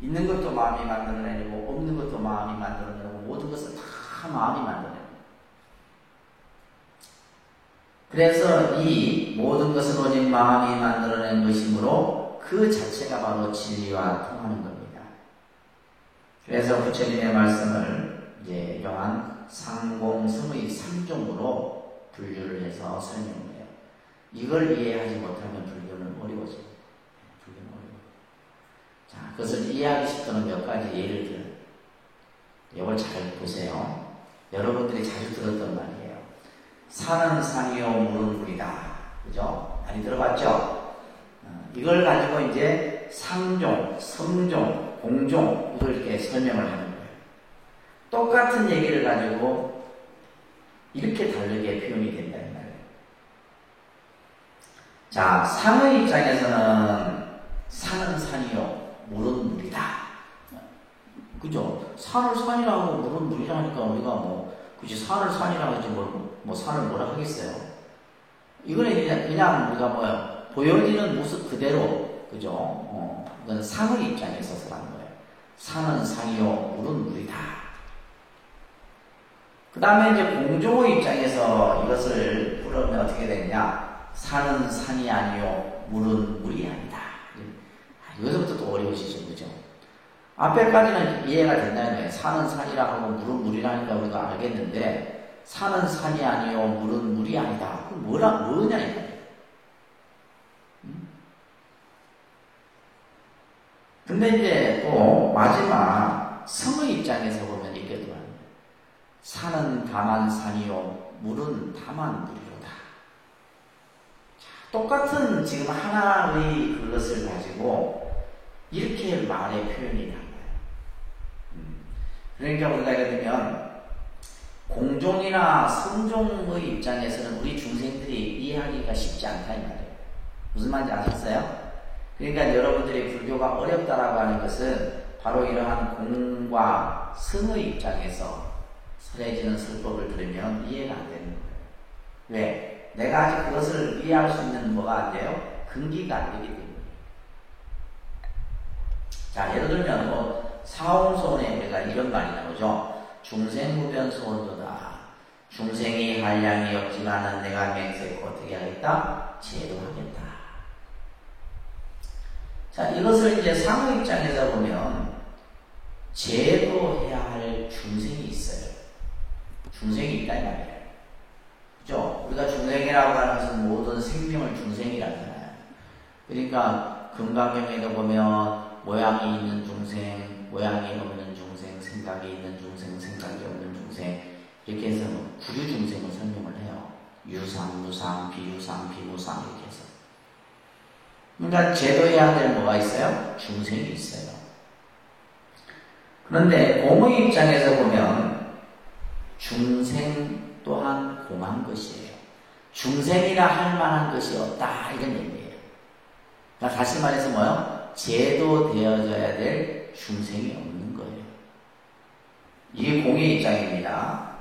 있는 것도 마음이 만들어내고 없는 것도 마음이 만들어내고 모든 것은 다 마음이 만들어내는 거예요. 그래서 이 모든 것은 오직 마음이 만들어낸 것이므로 그 자체가 바로 진리와 통하는 겁니다. 그래서 부처님의 말씀을 이제 이러한 상공성의 3종으로 분류를 해서 설명을 해요. 이걸 이해하지 못하면 불교는 어려워져요. 불교는 어려워요. 자, 그것을 이해하기 쉽도록 몇 가지 예를 들어요. 이걸 잘 보세요. 여러분들이 자주 들었던 말이에요. 산은 산이요, 물은 물이다. 그죠? 많이 들어봤죠? 이걸 가지고 이제 상종, 성종, 공종, 이걸 이렇게 설명을 하는 거예요. 똑같은 얘기를 가지고 이렇게 다르게 표현이 된다는 말이에요. 자, 상의 입장에서는 산은 산이요, 물은 물이다. 그죠? 산을 산이라고 물은 물이라 하니까 우리가 뭐 굳이 산을 산이라고 하지 뭐 산을 뭐라 하겠어요? 이거는 그냥 우리가 뭐야 보여지는 모습 그대로 그죠? 이건 상의 입장에서 하는 거예요. 산은 산이요, 물은 물이다. 그 다음에 이제 공종의 입장에서 이것을 풀으면 어떻게 되느냐? 산은 산이 아니요, 물은 물이 아니다. 여기서부터 또 어려우시죠, 그죠? 앞에까지는 이해가 된다는 거예요. 산은 산이라 하고 물은 물이라니까 우리가 알겠는데, 산은 산이 아니요, 물은 물이 아니다. 그럼 뭐냐, 이거예요. 근데 이제 또 마지막 성의 입장에서 보면 이렇게 들어요. 산은 다만 산이요, 물은 다만 물이로다. 자, 똑같은 지금 하나의 그것을 가지고 이렇게 말의 표현이 난 거예요. 그러니까 우리가 예를 들면 공종이나 성종의 입장에서는 우리 중생들이 이해하기가 쉽지 않다 이 말이에요. 무슨 말인지 아셨어요? 그러니까 여러분들이 불교가 어렵다라고 하는 것은 바로 이러한 공과 성의 입장에서 설해지는 설법을 들으면 이해가 안 되는 거예요. 왜? 내가 아직 그것을 이해할 수 있는 뭐가 안 돼요? 근기가 안 되기 때문에. 자, 예를 들면 뭐 사홍소원에 우리가 이런 말이 나오죠. 중생무변소원도다. 중생이 한량이 없지만은 내가 맹세코 어떻게 하겠다? 제도하겠다. 자, 이것을 이제 상의 입장에서 보면 제도해야 할 중생이 있어요. 중생이 있다 이 말이에요. 그죠? 우리가 중생이라고 하는 것은 모든 생명을 중생이라고 하잖아요. 그러니까 금강경에도 보면 모양이 있는 중생, 모양이 없는 중생, 생각이 있는 중생, 생각이 없는 중생 이렇게 해서 구류 중생을 설명을 해요. 유상, 무상, 비유상, 비무상 이렇게 해서. 그러니까 제도해야 될 뭐가 있어요? 중생이 있어요. 그런데 공의 입장에서 보면 중생 또한 공한 것이에요. 중생이라 할 만한 것이 없다 이런 얘기예요. 그러니까 다시 말해서 뭐요? 제도되어져야 될 중생이 없는 거예요. 이게 공의 입장입니다.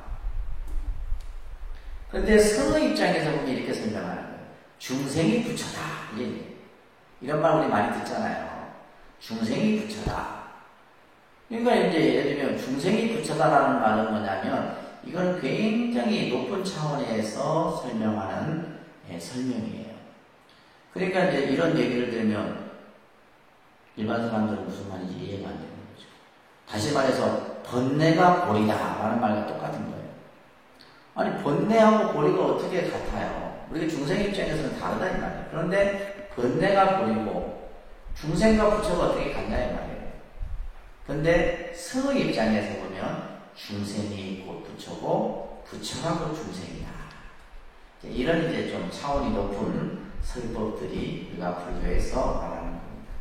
그런데 성의 입장에서 보면 이렇게 설명하는 거예요. 중생이 부처다. 이런 말 우리 많이 듣잖아요. 중생이 부처다. 그러니까 이제 예를 들면 중생이 부처다라는 말은 뭐냐면 이건 굉장히 높은 차원에서 설명하는 설명이에요. 그러니까 이제 이런 얘기를 들으면 일반 사람들은 무슨 말인지 이해가 안 되는 거죠. 다시 말해서 번뇌가 보리다 라는 말과 똑같은 거예요. 아니 번뇌하고 보리가 어떻게 같아요? 우리가 중생 입장에서는 다르다 이 말이에요. 그런데 번뇌가 보리고 중생과 부처가 어떻게 같냐 이 말이에요. 그런데 성의 입장에서 보면 중생이 곧 부처고 부처가 곧 중생이다. 이런 이제 좀 차원이 높은 설법들이 우리가 불교에서 말하는 겁니다.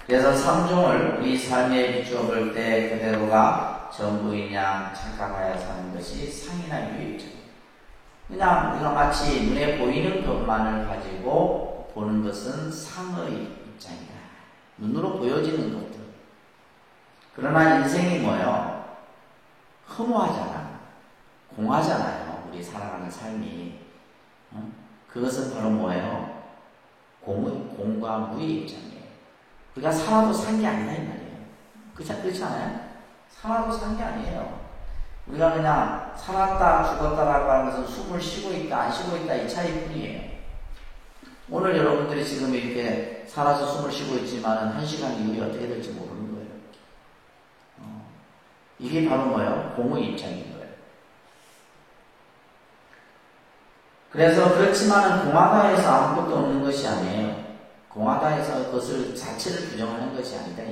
그래서 삼종을 우리 삶에 비추어 볼 때 그대로가 전부이냐 착각하여 사는 것이 상이나 유입니다. 그냥 우리가 마치 눈에 보이는 것만을 가지고 보는 것은 상의 입장이다. 눈으로 보여지는 것들. 그러나 인생이 뭐예요? 허무하잖아. 공하잖아요. 우리 살아가는 삶이. 그것은 바로 뭐예요? 공과 무의 입장이에요. 우리가 살아도 산 게 아니다 이 말이에요. 그렇지 않아요? 살아도 산 게 아니에요. 우리가 그냥 살았다 죽었다라고 하는 것은 숨을 쉬고 있다 안 쉬고 있다 이 차이뿐이에요. 오늘 여러분들이 지금 이렇게 살아서 숨을 쉬고 있지만 1시간 이후에 어떻게 될지 모르는 거예요. 이게 바로 뭐예요? 공의 입장인 거예요. 그래서 그렇지만 공하다에서 아무것도 없는 것이 아니에요. 공하다에서 그것을 자체를 규정하는 것이 아니다.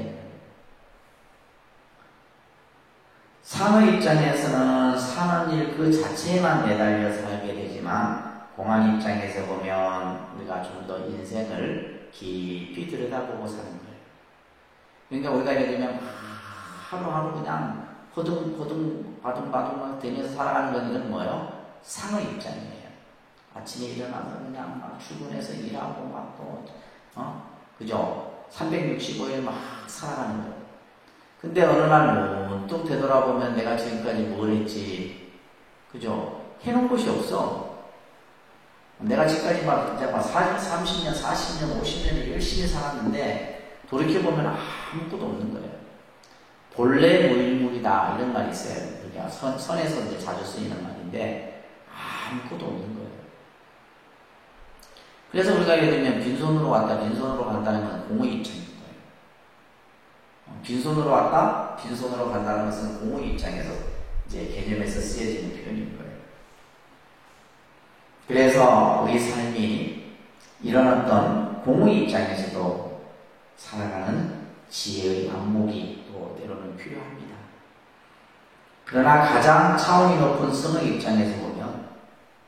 상의 입장에서는 사는 일 그 자체에만 매달려 살게 되지만 공한 입장에서 보면 우리가 좀 더 인생을 깊이 들여다보고 사는 거예요. 그러니까 우리가 예를 들면 하루하루 그냥 바둥바둥 되면서 살아가는 것들은 뭐예요? 상의 입장이에요. 아침에 일어나서 그냥 막 출근해서 일하고 막 또, 그죠? 365일 막 살아가는 거예요. 근데 어느 날 문득 되돌아보면 내가 지금까지 뭘 했지? 그죠? 해놓은 것이 없어. 내가 지금까지 막 30년, 40년, 50년을 열심히 살았는데 돌이켜보면 아무것도 없는 거예요. 본래 무일물이다 이런 말이 있어요. 그러니까 선에서 이제 자주 쓰이는 말인데 아무것도 없는 거예요. 그래서 우리가 예를 들면 빈손으로 왔다 빈손으로 간다는 건 공의 입장인 거예요. 빈손으로 왔다 빈손으로 간다는 것은 공의 입장에서 이제 개념에서 쓰여지는 표현인 거예요. 그래서 우리 삶이 이런 어떤 공의 입장에서도 살아가는 지혜의 안목이 또 때로는 필요합니다. 그러나 가장 차원이 높은 성의 입장에서 보면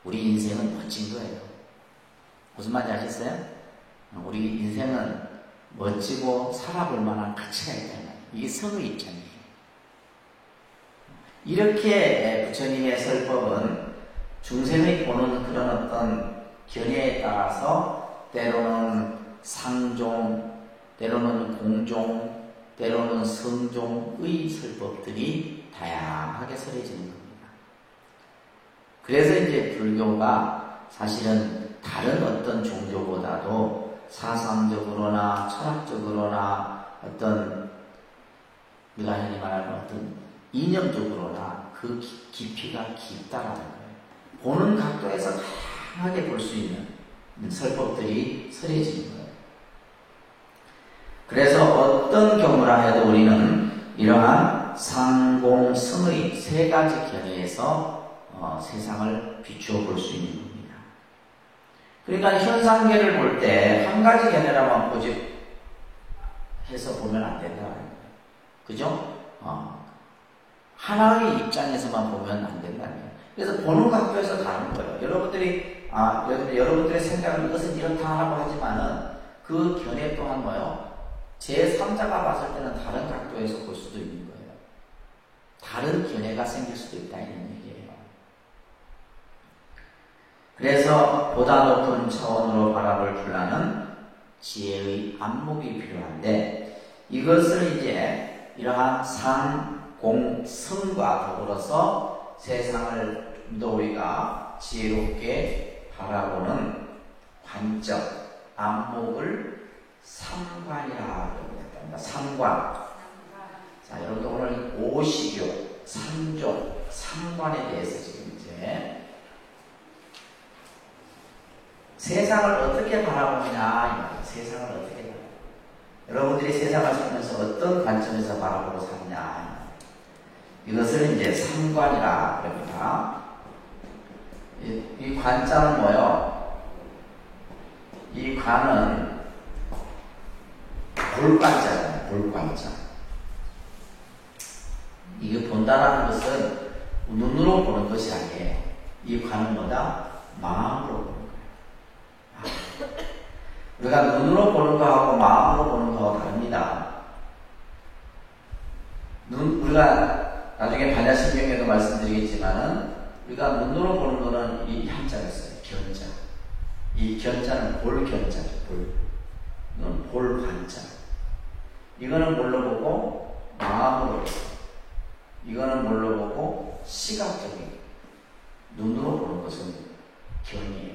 우리 인생은 멋진 거예요. 무슨 말인지 아셨어요? 우리 인생은 멋지고 살아볼 만한 가치가 있다는 거예요. 이게 성의 입장이에요. 이렇게 부처님의 설법은 중생의 보는 그런 어떤 견해에 따라서 때로는 상종, 때로는 공종, 때로는 성종의 설법들이 다양하게 설해지는 겁니다. 그래서 이제 불교가 사실은 다른 어떤 종교보다도 사상적으로나 철학적으로나 어떤 우리가 흔히 말하는 어떤 이념적으로나 그 깊이가 깊다라는 거예요. 보는 각도에서 다양하게 볼 수 있는 설법들이 설해지는 거예요. 그래서 어떤 경우라 해도 우리는 이러한 상공성의 세 가지 견해에서 세상을 비추어 볼 수 있는 겁니다. 그러니까 현상계를 볼 때 한 가지 견해라만 고집해서 보면 안 된다는 거예요. 그죠? 하나의 입장에서만 보면 안 된다는 거예요. 그래서 보는 각도에서 다른 거예요. 여러분들의 생각은 이것은 이렇다라고 하지만은 그 견해 또한 뭐예요? 제3자가 봤을 때는 다른 각도에서 볼 수도 있는 거예요. 다른 견해가 생길 수도 있다 이런 얘기예요. 그래서 보다 높은 차원으로 바라볼 줄라는 지혜의 안목이 필요한데 이것을 이제 이러한 상, 공, 성과 더불어서 세상을 좀 더 우리가 지혜롭게 바라보는 관점, 안목을 상관이라고 합니다. 상관. 자, 여러분들 오늘 오시교, 삼종, 상관에 대해서 지금 이제 세상을 어떻게 바라보느냐, 세상을 어떻게 바라보느냐. 여러분들이 세상을 살면서 어떤 관점에서 바라보고 사느냐. 이것을 이제 상관이라 그럽니다. 이 관자는 뭐요? 이 관은 볼관자예요. 볼관자. 이게 본다라는 것은 눈으로 보는 것이 아니에요. 이 관은 뭐다? 마음으로 보는 거예요. 우리가 눈으로 보는 거하고 마음으로 보는 거하고 다릅니다. 우리가 나중에 반야신경에도 말씀드리겠지만은 우리가 눈으로 보는 거는 이 한자가 있어요. 견자. 이 견자는 볼견자죠. 이건 볼관자. 이거는 뭘로 보고? 마음으로 보고. 이거는 뭘로 보고? 시각적인. 눈으로 보는 것은 견이에요.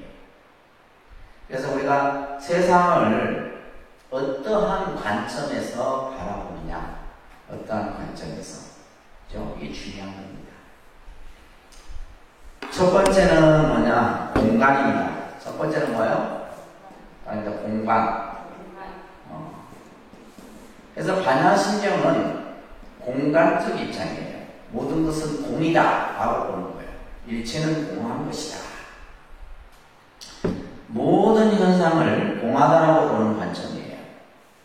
그래서 우리가 세상을 어떠한 관점에서 바라보느냐. 어떠한 관점에서. 이게 중요한 겁니다. 첫 번째는 뭐냐? 공간입니다. 첫 번째는 뭐예요? 그러니까 공간. 그래서 반야심경은 공간적 입장이에요. 모든 것은 공이다 라고 보는 거예요. 일체는 공한 것이다. 모든 현상을 공하다라고 보는 관점이에요.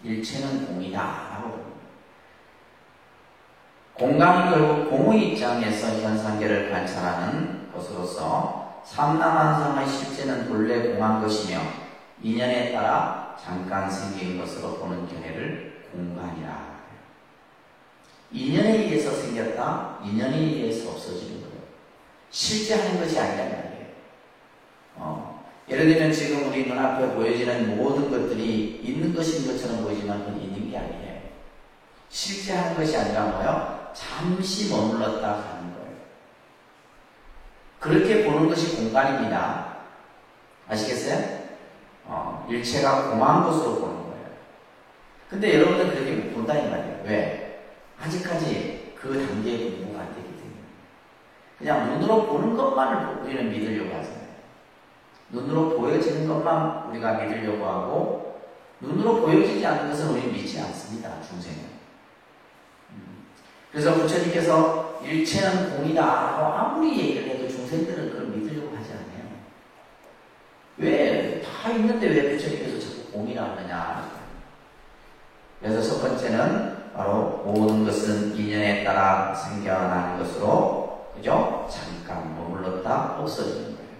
일체는 공이다 라고 보는 거예요. 공간은 결국 공의 입장에서 현상계를 관찰하는 것으로서 삼라만상의 실제는 본래 공한 것이며 인연에 따라 잠깐 생긴 것으로 보는 견해를 공간이라. 인연에 의해서 생겼다, 인연에 의해서 없어지는 거예요. 실제 하는 것이 아니란 말이에요. 예를 들면 지금 우리 눈앞에 보여지는 모든 것들이 있는 것인 것처럼 보이지만 그건 있는 게 아니에요. 실제 하는 것이 아니라 뭐예요? 잠시 머물렀다 가는 거예요. 그렇게 보는 것이 공간입니다. 아시겠어요? 일체가 공한 것으로 보는 거예요. 근데 여러분들 그렇게 못 본다는 말이에요. 왜? 아직까지 그 단계의 공부가 안 되기 때문에. 그냥 눈으로 보는 것만을 우리는 믿으려고 하잖아요. 눈으로 보여지는 것만 우리가 믿으려고 하고, 눈으로 보여지지 않는 것은 우리는 믿지 않습니다. 중생은. 그래서 부처님께서 일체는 공이다 라고 아무리 얘기를 해도 중생들은 그걸 믿으려고 하지 않아요. 왜? 다 있는데 왜 부처님께서 자꾸 공이라 하느냐. 그래서 첫 번째는 바로 모든 것은 인연에 따라 생겨나는 것으로, 그죠? 잠깐 머물렀다 없어지는 거예요.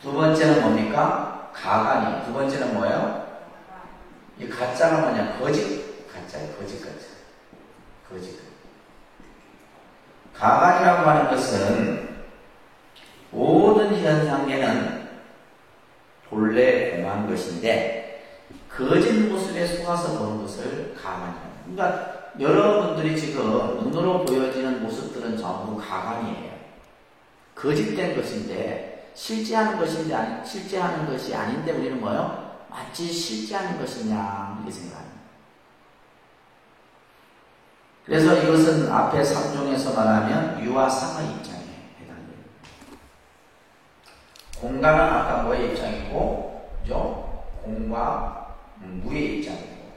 두 번째는 뭡니까? 가관이. 두 번째는 뭐예요? 이 가짜가 뭐냐? 거짓. 가짜예요. 거짓. 가관이라고 하는 것은 모든 현상계는 본래 공한 것인데 거짓 모습에 속아서 보는 것을 가관이에요. 그러니까 여러분들이 지금 눈으로 보여지는 모습들은 전부 가관이에요. 거짓된 것인데 실제하는 것인데 실제하는 것이 아닌데 우리는 뭐예요? 마치 실제하는 것이냐 이렇게 생각합니다. 그래서 이것은 앞에 3종에서 말하면 유와 상의 입장에 해당됩니다. 공간은 아까 뭐의 입장이고, 그죠? 공과 무의 입장이고,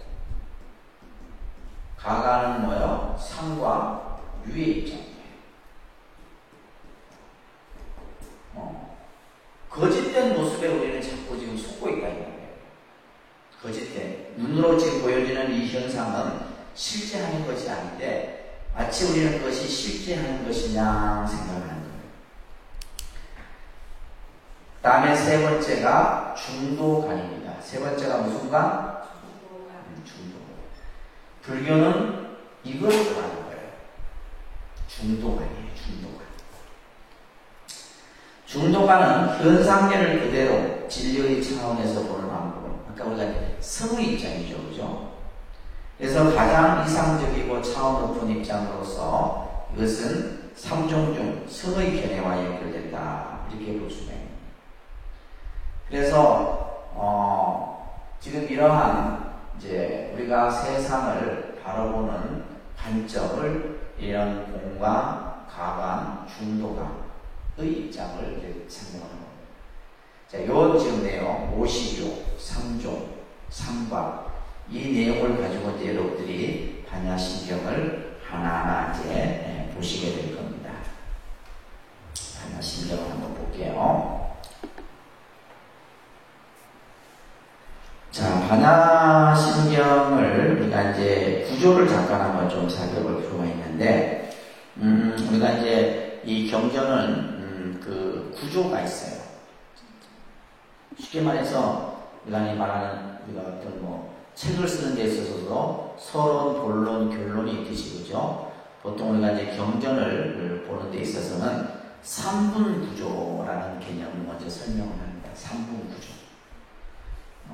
가가는 뭐예요? 상과 유의 입장이에요. 거짓된 모습에 우리는 자꾸 지금 속고 있다는 거예요. 거짓된. 눈으로 지금 보여지는 이 현상은 실제 하는 것이 아닌데 마치 우리는 그것이 실제 하는 것이냐 생각을 하는 거예요. 다음에 세 번째가 중도관입니다. 세 번째가 무슨 관? 중도관. 불교는 이걸 말하는 거예요. 중도관이에요. 중도관은 현상계를 그대로 진리의 차원에서 보는 방법은 아까 우리가 성의 입장이죠. 그죠? 그래서 가장 이상적이고 차원 높은 입장으로서 이것은 삼종 중 성의 견해와 연결된다. 이렇게 볼 수가 있습니다. 그래서 지금 이러한 이제 우리가 세상을 바라보는 관점을 이런 공과 가관, 중도관의 입장을 이제 설명하는 겁니다. 자, 요 지금 내용, 오시교, 삼종, 삼과 이 내용을 가지고 이제 여러분들이 반야심경을 하나하나 이제 보시게 될 겁니다. 반야심경을 한번 볼게요. 자, 반야심경을 우리가 이제 구조를 잠깐 한번 좀 살펴볼 필요가 있는데, 우리가 이제 이 경전은 그 구조가 있어요. 쉽게 말해서 우리가 말하는 우리가 어떤 책을 쓰는 데 있어서도 서론, 본론, 결론이 있듯이, 그죠? 보통 우리가 이제 경전을 보는 데 있어서는 3분 구조라는 개념을 먼저 설명을 합니다. 3분 구조.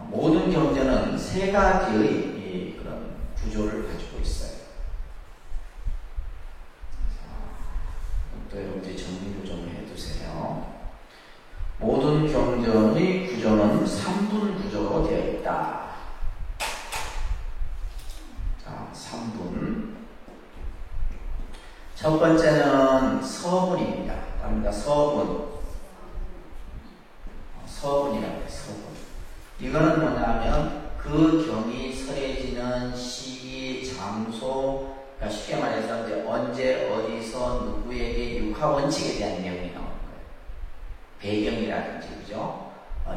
모든 경전은 세 가지의 그런 구조를 가지고 있어요. 또 여러분들이 정리를 좀 해두세요. 모든 경전의 구조는 3분 구조로 되어 있다. 3분. 첫 번째는 서문입니다. 합니다. 서분. 서분이라고 해요. 서분. 이거는 뭐냐면 그 경이 설해지는 시기, 장소, 그러니까 쉽게 말해서 이제 언제, 어디서, 누구에게 육하원칙에 대한 내용이 나오는 거예요. 배경이라든지, 그죠?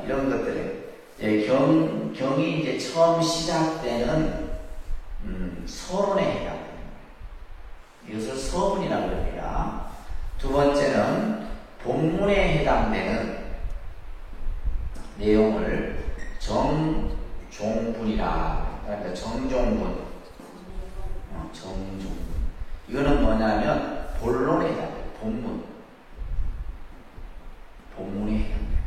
이런 것들을. 경이 이제 처음 시작되는, 서론에 해당되는 거예요. 이것을 서분이라고 합니다. 두 번째는 본문에 해당되는 내용을 정종분이라, 그러니까 정종분. 정종분. 이거는 뭐냐면 본론에 해당돼요. 본문. 본문에 해당됩니다.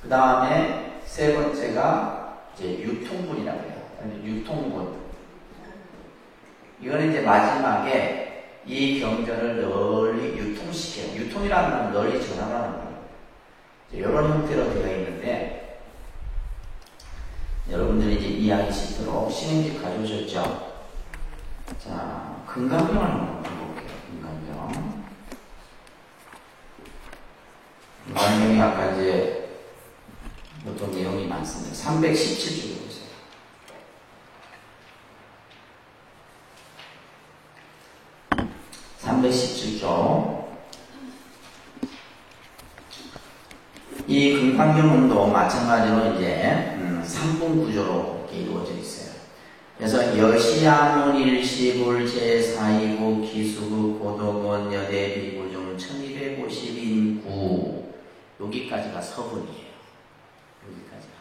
그 다음에 세 번째가 이제 유통분이라고 해요. 유통분. 이거는 이제 마지막에 이 경전을 널리 유통시켜요. 유통이라는 건 널리 전하라는 거예요. 이런 형태로 되어 있는데, 여러분들이 이제 이해하기 쉽도록 신행집 가져오셨죠? 자, 금강경을 한번 볼게요. 금강경. 금강경이 아까 이제 어떤 내용이 많습니다. 317쪽 보세요. 이 금강경문도 마찬가지로 이제 3분 구조로 이렇게 이루어져 있어요. 그래서 여시야문 일시불 제4이구 기수구 고도군 여대비구 중 1250인구 여기까지가 서분이에요. 여기까지가.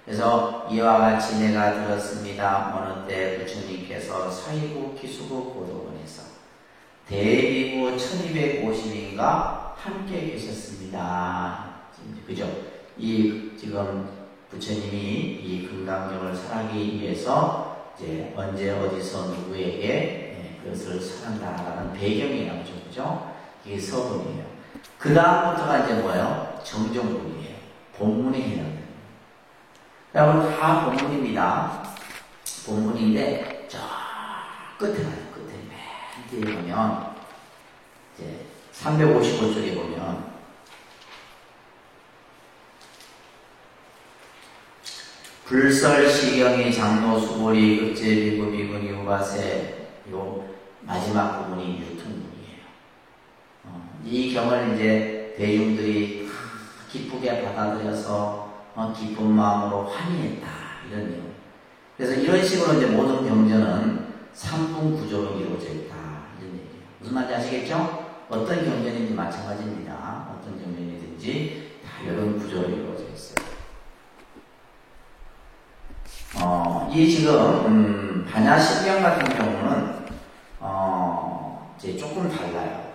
그래서 이와 같이 내가 들었습니다. 어느 때 부처님께서 사이구 기수구 고도군에서 대비구 1250인과 함께 계셨습니다. 그죠? 지금 부처님이 이 금강경을 설하기 위해서 이제 언제 어디서 누구에게 그것을 설한다라는 배경이 나오죠. 그죠? 이게 서분이에요. 그 다음부터가 이제 뭐예요? 정정분이에요. 본문에 해당됩니다. 여러분 다 본문입니다. 본문인데 저 끝에 가요. 끝에 맨 뒤에 보면 이제 355쪽에 보면 불설시경이 장로 수보리 급제비구 비군 유바세 요 마지막 부분이 유통문이에요. 이 경을 이제 대중들이 기쁘게 받아들여서 기쁜 마음으로 환희했다 이런 내용. 그래서 이런 식으로 이제 모든 경전은 3분 구조로 이루어져 있다 이런 얘기예요. 무슨 말인지 아시겠죠? 어떤 경전인지 마찬가지입니다. 어떤 경전이든지 다 이런 구조로 이루어져 있어요. 이 지금 반야신경 같은 경우는 이제 조금 달라요.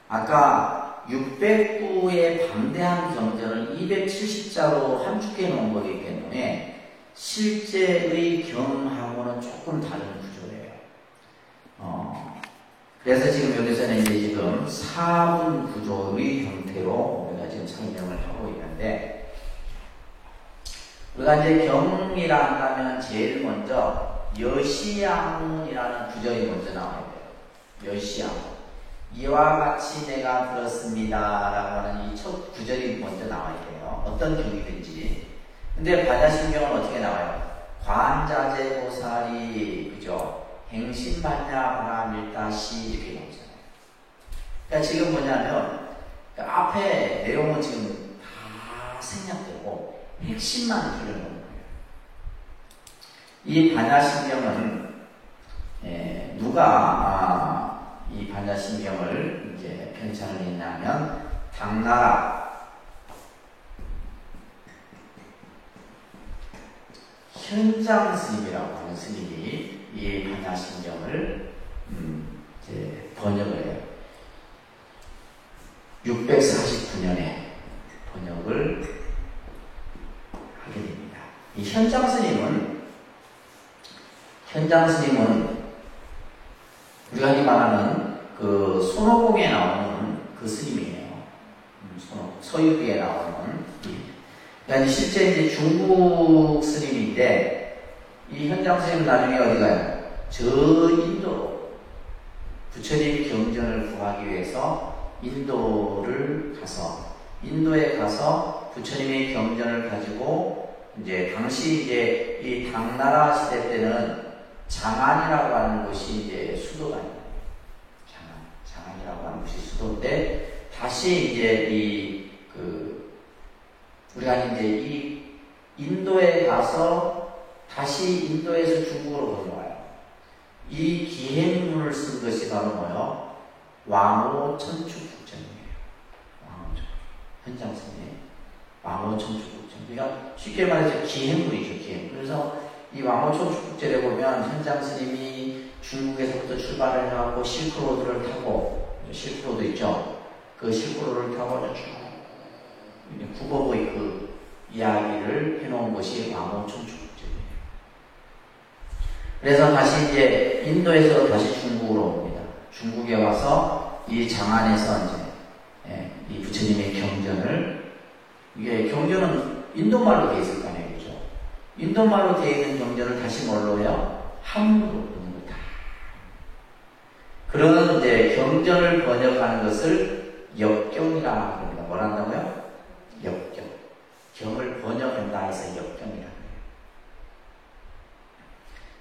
아까 609의 방대한 경전을 270자로 함축해 놓은 거기 때문에 실제의 경하고는 조금 다른 구조예요. 그래서 지금 여기서는 이제 지금 4분 구조의 형태로 우리가 지금 설명을 하고 있는데, 우리가 이제 경이라 한다면 제일 먼저 여시야문이라는 구절이 먼저 나와야 돼요. 여시야문. 이와 같이 내가 들었습니다 라고 하는 이 첫 구절이 먼저 나와야 돼요. 어떤 경이든지. 근데 반야신경은 어떻게 나와요? 관자재보살이 그죠? 행신반야바라밀다시 이렇게 나오잖아요. 그러니까 지금 뭐냐면 앞에 내용은 지금 다 생략되고 핵심만 들여놓은 거예요. 이 반야신경은 누가 이 반야신경을 이제 편찬을 했냐면 당나라 현장 스님이라고 하는 스님이 이 반야신경을 이제 번역을 해요. 649년에 번역을 하게 됩니다. 이 현장 스님은 우리가 흔히 말하는 그 손오공에 나오는 그 스님이에요. 서유기에 나오는. 그러니까 실제 이제 중국 스님인데, 이 현장 스님은 나중에 어디 가요? 저 인도로 부처님 경전을 구하러 전하기 위해서 인도에 가서 부처님의 경전을 가지고 이제 당시 이제 이 당나라 시대 때는 장안이라고 하는 곳이 이제 수도가 있는 거예요. 장안이라고 하는 곳이 수도인데 다시 이제 우리가 이제 이 인도에 가서 다시 인도에서 중국으로 건너와요. 이 기행문을 쓴 것이 바로 뭐요? 왕호천축국전이에요. 현장스님 왕호천축국전. 그러니까 쉽게 말해서 기행문이죠. 기행. 그래서 이 왕호천축국전에 보면 현장스님이 중국에서부터 출발을 해갖고 실크로드를 타고, 실크로드 있죠? 그 실크로드를 타고 쭉 국어의 그 이야기를 해놓은 것이 왕호천축국전이에요. 그래서 다시 이제 인도에서 다시 중국으로 옵니다. 중국에 와서 이 장안에서 이제 이 부처님의 경전을, 이게 경전은 인도말로 되어 있을 거 아니에요, 그죠? 인도말로 되어 있는 경전을 다시 뭘로 해요? 한문으로 보는 거다. 그런 이제 경전을 번역하는 것을 역경이라 합니다. 뭐라 한다고요? 역경. 경을 번역한다 해서 역경이라 해요.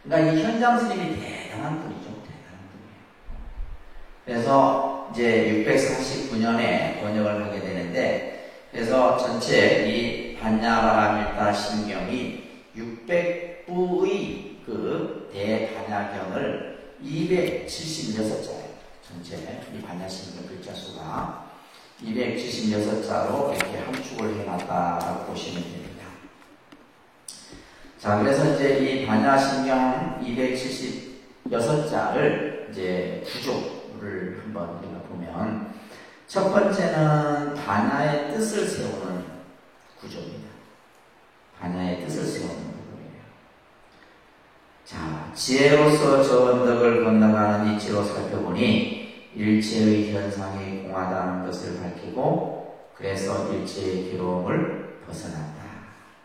그러니까 이 현장 스님이 대단한 분이죠. 대단한 분이에요. 그래서 이제 649년에 번역을 하게 되는데, 그래서 전체 이 반야바라밀타 신경이 600부의 그 대반야경을 276자예요. 전체 이 반야신경 글자 수가 276자로 이렇게 함축을 해놨다라고 보시면 됩니다. 자, 그래서 이제 이 반야신경 276자를 이제 구조를 한번 우리가 보면, 첫 번째는 반야의 뜻을 세우는 구조입니다. 반야의 뜻을 세우는 부분이에요. 자, 지혜로서 저 언덕을 건너가는 이치로 살펴보니 일체의 현상이 공하다는 것을 밝히고, 그래서 일체의 괴로움을 벗어난다.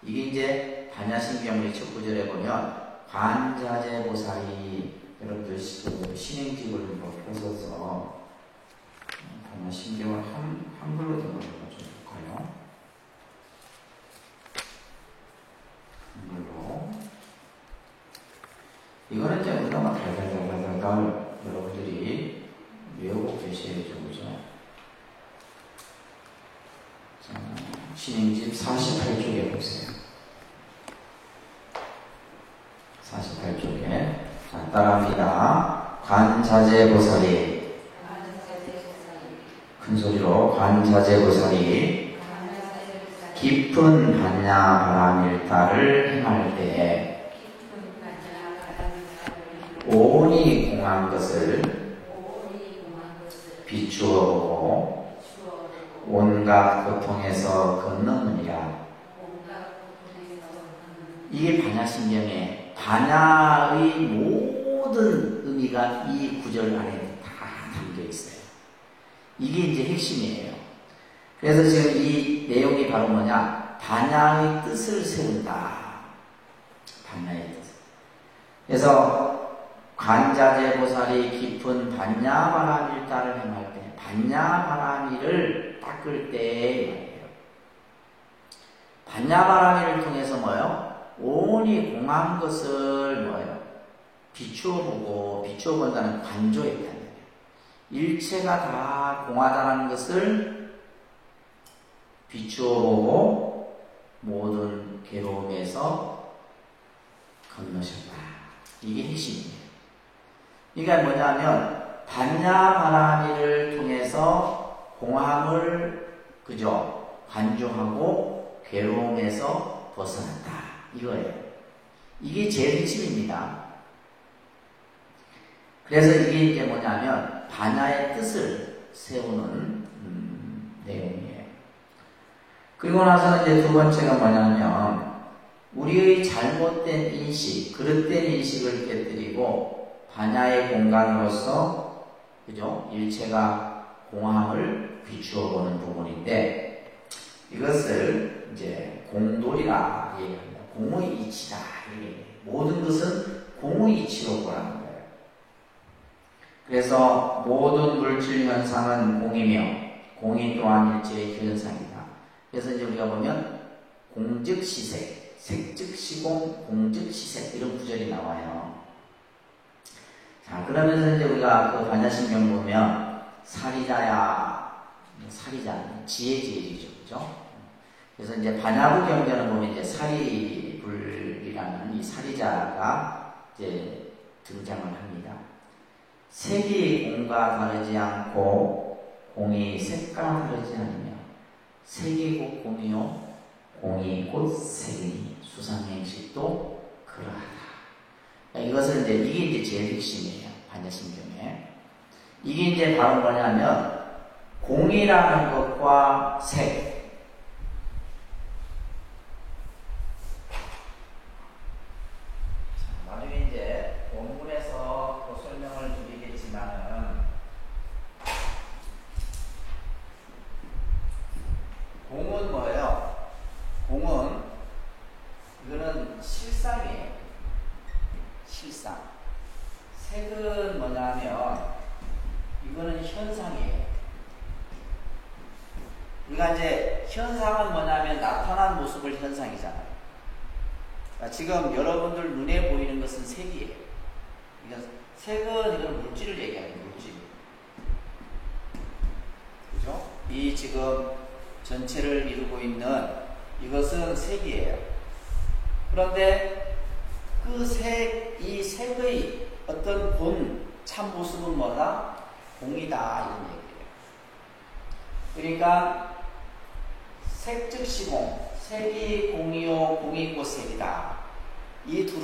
이게 이제 반야신경의 첫 구절에 보면 관자재보살이, 여러분들 신행집을 펴서서 반야신경을 한글로 된 걸 좀 볼까요? 한글로. 이거는 이제 우리가 달달달달달 여러분들이 외우고 계셔야죠, 그죠? 자, 신행집 48쪽에 보세요. 48쪽에. 자, 따라합니다. 관자재보살이, 큰 소리로, 관자재보살이 깊은 반야바라밀타를 행할 때에 온이 공한 것을 비추어 보고 온갖 고통에서 건너느니라. 이게 반야신경의 반야의 모든 의미가 이 구절 안에 다 담겨 있어요. 이게 이제 핵심이에요. 그래서 지금 이 내용이 바로 뭐냐? 반야의 뜻을 세운다. 반야의 뜻. 그래서 관자재보살이 깊은 반야바라밀타를 행할 때, 반야바라밀을 닦을 때 말이에요. 반야바라밀을 통해서 뭐예요? 온이 공한 것을 뭐예요? 비추어보고, 비추어본다는 관조했다는 거예요. 일체가 다 공하다는 것을 비추어보고 모든 괴로움에서 건너셨다. 이게 핵심이에요. 그러니까 뭐냐면 반야바라밀을 통해서 공함을 그저 관조하고 괴로움에서 벗어난다. 이거예요. 이게 제일 핵심입니다. 그래서 이게 이제 뭐냐면 반야의 뜻을 세우는 내용이에요. 그리고 나서는 이제 두 번째가 뭐냐면 우리의 잘못된 인식, 그릇된 인식을 깨뜨리고 반야의 공간으로서 그죠? 일체가 공함을 비추어 보는 부분인데, 이것을 이제 공돌이라 얘기합니다. 공의 이치다. 모든 것은 공의 이치로 보라는 거예요. 그래서 모든 물질 현상은 공이며 공이 또한 일체의 현상이다. 그래서 이제 우리가 보면 공즉시색, 색즉시공, 공즉시색 이런 구절이 나와요. 자, 그러면서 이제 우리가 그 반야신경 보면 사리자야, 사리자, 지혜지혜죠, 그죠? 그래서 이제 반야부 경전을 보면 이제 사리불이라는 이 사리자가 이제 등장을 합니다. 색이 공과 다르지 않고 공이 색과 다르지 않으며 색이 곧 공이요 공이 곧 색이니 수상행식도 그러하다. 이것은 이게 이제 제일 핵심이에요. 반야신경에. 이게 이제 바로 뭐냐면 공이라는 것과 색. 나중에 이제 원문에서 또 설명을 드리겠지만은 공은 뭐예요? 공은 이거는 실상이에요. 실상. 색은 뭐냐면 이거는 현상이에요. 우리가 이제 현상은 뭐냐면 나타난 모습을 현상이잖아요. 그러니까 지금 여러분들 눈에 보이는 것은 색이에요. 그러니까 색은 이건 물질을 얘기하는 물질. 그죠? 이 지금 전체를 이루고 있는 이것은 색이에요. 그런데 그 색, 이 색의 어떤 본, 참 모습은 뭐다? 공이다. 이런 얘기예요. 그러니까 색즉시공, 색이 공이요, 공이 곧 색이다. 이 두